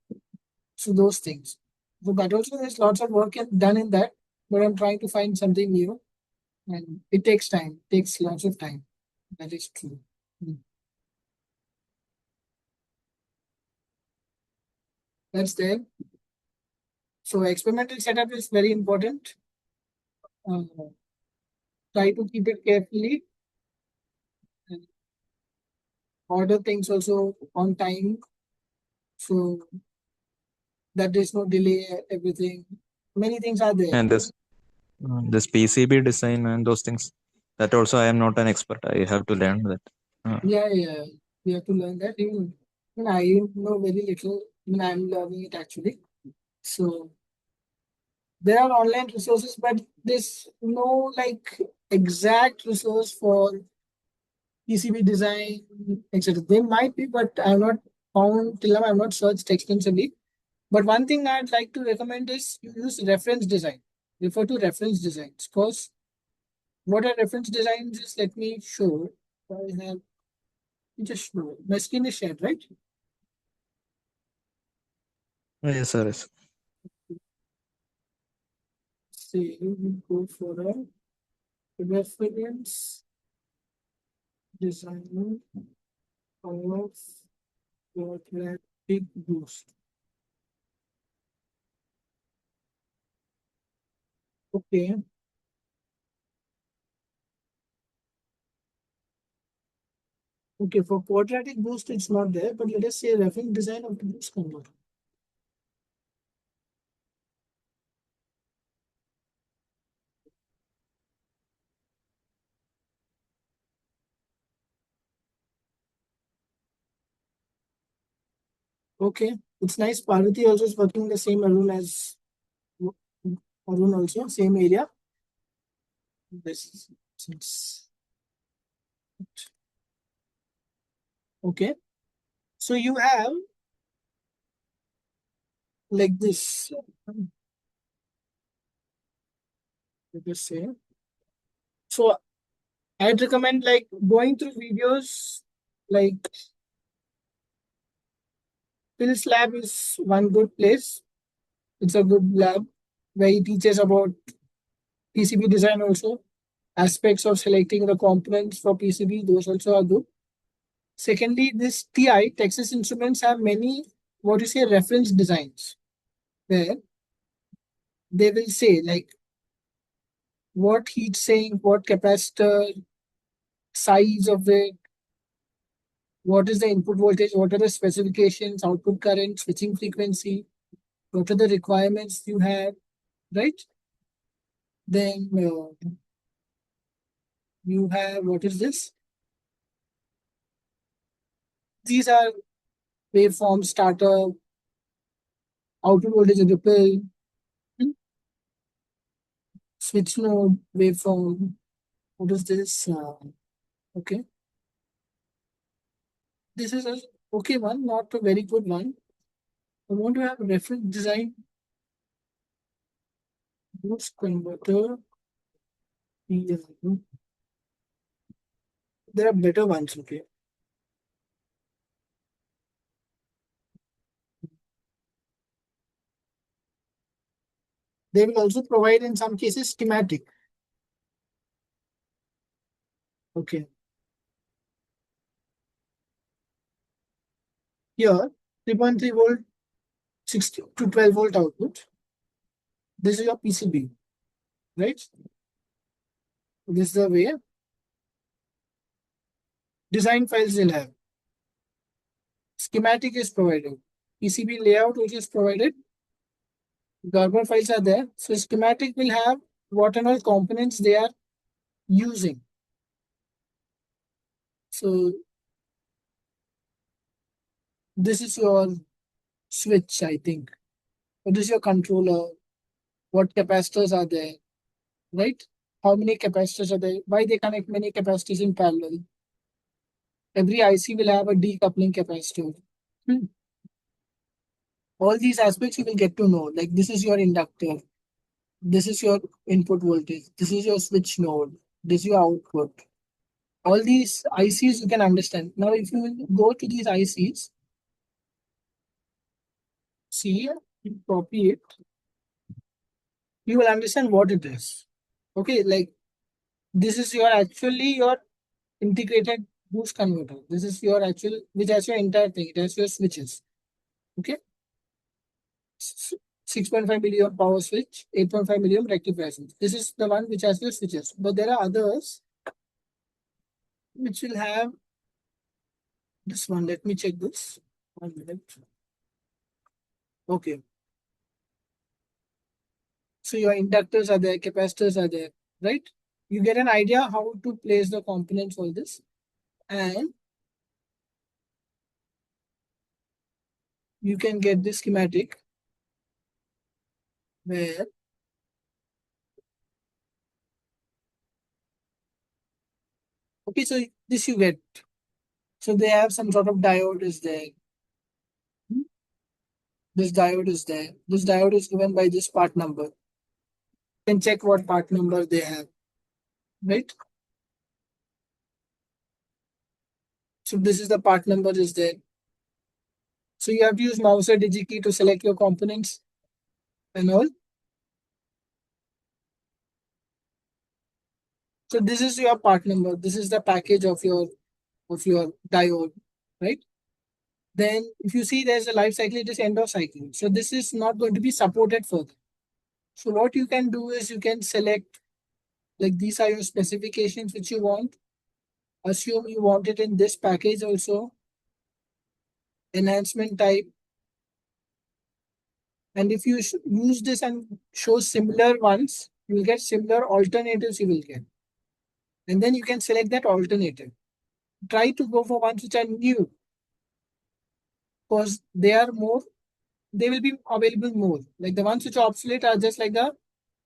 So those things. So that also there's lots of work done in that, but I'm trying to find something new, and it takes time. Takes lots of time. That is true. Mm. That's there. So experimental setup is very important. Uh, Try to keep it carefully and order things also on time so that there's no delay, everything. Many things are there. And this PCB design and those things, that also I am not an expert. I have to learn that. Yeah, yeah. We have to learn that. Even I know very little. Even I'm learning it actually. So there are online resources, but there's no like exact resource for PCB design, etc. They might be, but I'm not found till now. I'm not searched extensively. But one thing I'd like to recommend is you use reference design. Refer to reference designs. Because what are reference designs is let me show. I have just show. My screen is shared, right? Yes, sir. Yes. Say we go for a reference design of quadratic boost. Okay. Okay, for quadratic boost, it's not there, but let us say reference design of the boost converter. Okay, it's nice. Parvati also is working the same Arun as Arun also, same area. This is since okay. So you have like this. Let us say. So I'd recommend like going through videos like Phil's lab is one good place. It's a good lab where he teaches about PCB design also. Aspects of selecting the components for PCB, those also are good. Secondly, this TI, Texas Instruments, have many, what you say, reference designs where they will say like what heat sink, what capacitor, size of it, what is the input voltage, what are the specifications, output current, switching frequency, what are the requirements you have, right? Then you have, what is this? These are waveform starter, output voltage ripple, hmm, switch node, waveform. What is this? Okay. This is a okay one, not a very good one. I want to have a reference design boost converter. Yeah. There are better ones, okay. They will also provide in some cases schematic. Okay. Here, 3.3 volt, 60 to 12 volt output. This is your PCB, right? This is the way design files will have. Schematic is provided. PCB layout which is provided. Garber files are there. So schematic will have what and all components they are using. So this is your switch, I think. What is your controller? What capacitors are there? Right? How many capacitors are there? Why they connect many capacitors in parallel? Every IC will have a decoupling capacitor. Hmm. All these aspects you will get to know. Like this is your inductor. This is your input voltage. This is your switch node. This is your output. All these ICs you can understand. Now, if you will go to these ICs, see, copy it, you will understand what it is. Okay, like this is your actually your integrated boost converter. This is your actual, which has your entire thing. It has your switches. Okay, 6.5 million power switch, 8.5 million rectifier switch. This is the one which has your switches. But there are others which will have this one. Let me check this. 1 minute. Okay. So your inductors are there, capacitors are there, right? You get an idea how to place the components for this. And you can get this schematic where, okay, so this you get. So they have some sort of diode is there. Hmm? This diode is there. This diode is given by this part number. You can check what part number they have, right? So this is the part number is there. So you have to use mouse or digi-key to select your components and all. So this is your part number. This is the package of your diode, right? Then if you see there's a life cycle, it is end of cycle. So this is not going to be supported further. So what you can do is you can select like these are your specifications which you want. Assume you want it in this package also, enhancement type. And if you use this and show similar ones, you will get similar alternatives you will get. And then you can select that alternative. Try to go for ones which are new because they are more, they will be available more. Like the ones which are obsolete are just like the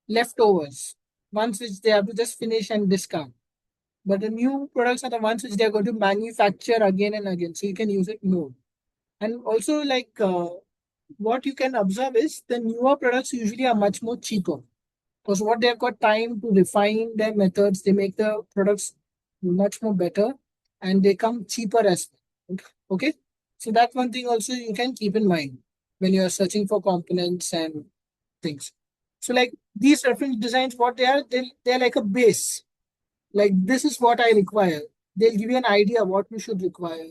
leftovers, ones which they have to just finish and discard. But the new products are the ones which they are going to manufacture again and again, so you can use it more. And also, like what you can observe is the newer products usually are much more cheaper because what they have got time to refine their methods, they make the products much more better and they come cheaper as well. Okay, So that's one thing also you can keep in mind when you are searching for components and things. So like these reference designs, what they are, they're like a base. Like this is what I require. They'll give you an idea what you should require,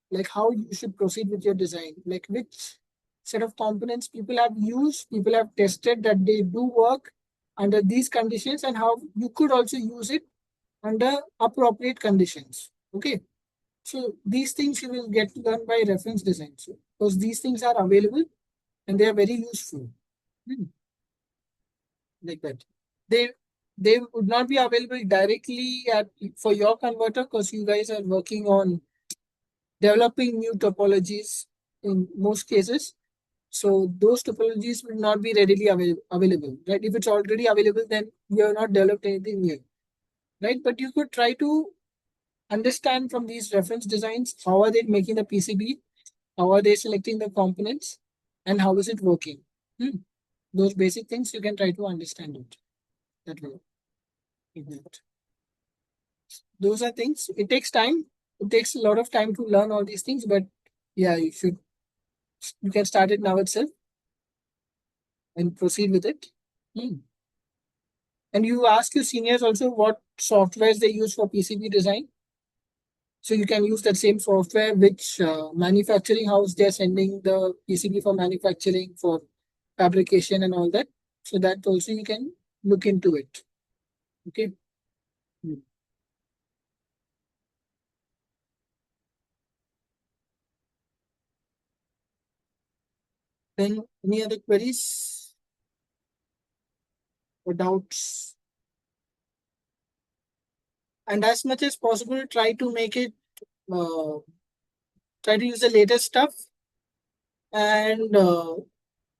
like how you should proceed with your design, like which set of components people have used, people have tested that they do work under these conditions, and how you could also use it under appropriate conditions. Okay. So these things you will get to learn by reference design. So because these things are available and they are very useful. Hmm, like that. They they would not be available directly at for your converter because you guys are working on developing new topologies in most cases. So those topologies will not be readily available, right? If it's already available, then you have not developed anything new, right? But you could try to understand from these reference designs how are they making the PCB, how are they selecting the components, and how is it working. Hmm. Those basic things you can try to understand it that way. Like those are things. It takes time. It takes a lot of time to learn all these things, but yeah, you can start it now itself and proceed with it. Hmm. And you ask your seniors also what softwares they use for PCB design. So you can use that same software which manufacturing house they're sending the PCB for manufacturing for fabrication and all that. So that also you can look into it. Okay. Hmm. Then any other queries or doubts? And as much as possible, try to make it. Try to use the latest stuff. And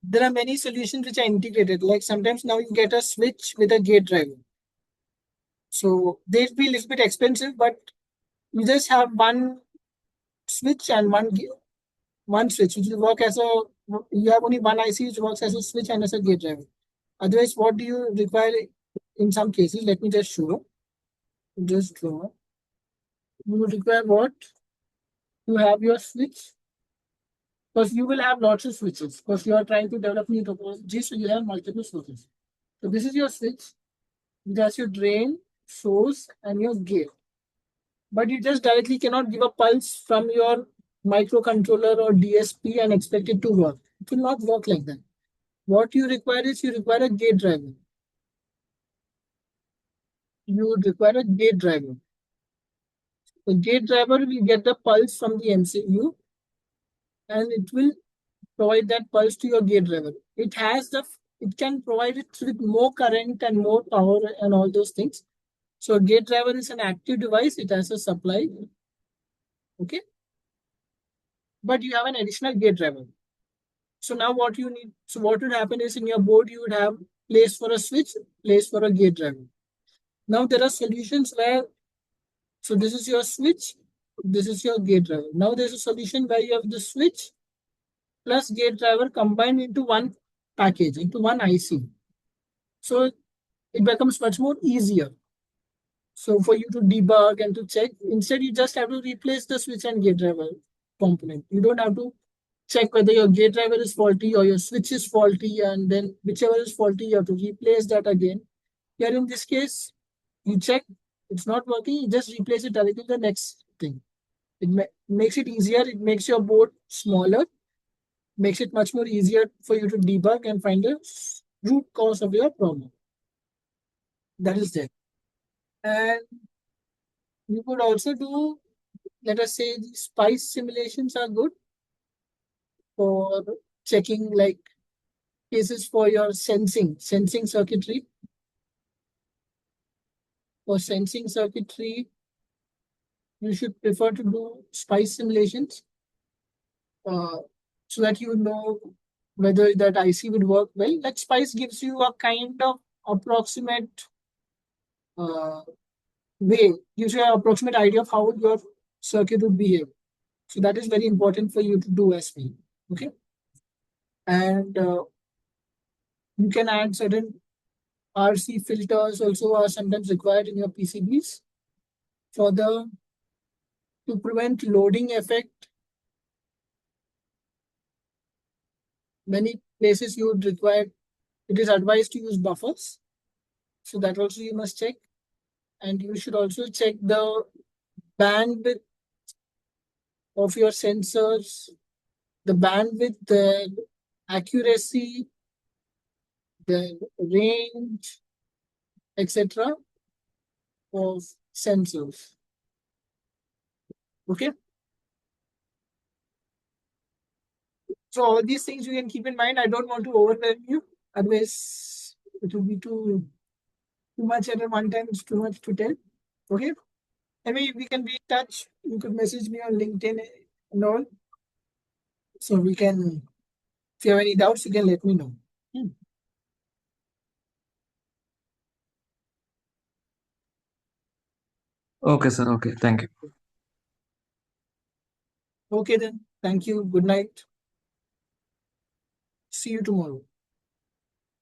there are many solutions which are integrated. Like sometimes now you get a switch with a gate driver. So they'd be a little bit expensive, but you just have one switch and one switch which will work as a, you have only one IC which works as a switch and as a gate driver. Otherwise, what do you require in some cases? Let me just show. Just draw. You will require what? To have your switch because you will have lots of switches because you are trying to develop new topology, so you have multiple switches. So this is your switch. That's your drain, source, and your gate. But you just directly cannot give a pulse from your microcontroller or DSP and expect it to work. It will not work like that. What you require is you require a gate driver. You would require a gate driver. The gate driver will get the pulse from the MCU and it will provide that pulse to your gate driver. It can provide it with more current and more power and all those things. So a gate driver is an active device. It has a supply. Okay. But you have an additional gate driver. So now what you need, so what would happen is in your board, you would have place for a switch, place for a gate driver. Now there are solutions where, so this is your switch, this is your gate driver. Now there's a solution where you have the switch plus gate driver combined into one package, into one IC. So it becomes much more easier. So for you to debug and to check, instead you just have to replace the switch and gate driver component. You don't have to check whether your gate driver is faulty or your switch is faulty, and then whichever is faulty, you have to replace that again. Here in this case, you check it's not working, you just replace it directly with the next thing. Makes it easier, it makes your board smaller, makes it much more easier for you to debug and find the root cause of your problem. That is there. And you could also do, let us say, the spice simulations are good for checking like cases for your sensing circuitry. For sensing circuitry, you should prefer to do spice simulations uh, so that you know whether that IC would work well. That spice gives you a kind of approximate uh, gives you an approximate idea of how your circuit would behave. So that is very important for you to do as well. Okay. And you can add certain RC filters also are sometimes required in your PCBs for the to prevent loading effect Many places you would require, it is advised to use buffers. So that also you must check. And you should also check the bandwidth of your sensors, the bandwidth, the accuracy, the range, etc. of sensors. Okay. So all these things you can keep in mind. I don't want to overwhelm you. Otherwise, it will be too much at one time. It's too much to tell. Okay. I mean, we can be in touch. You could message me on LinkedIn and all. So we can, if you have any doubts, you can let me know. Hmm. Okay, sir. Okay. Thank you. Okay then. Thank you. Good night. See you tomorrow.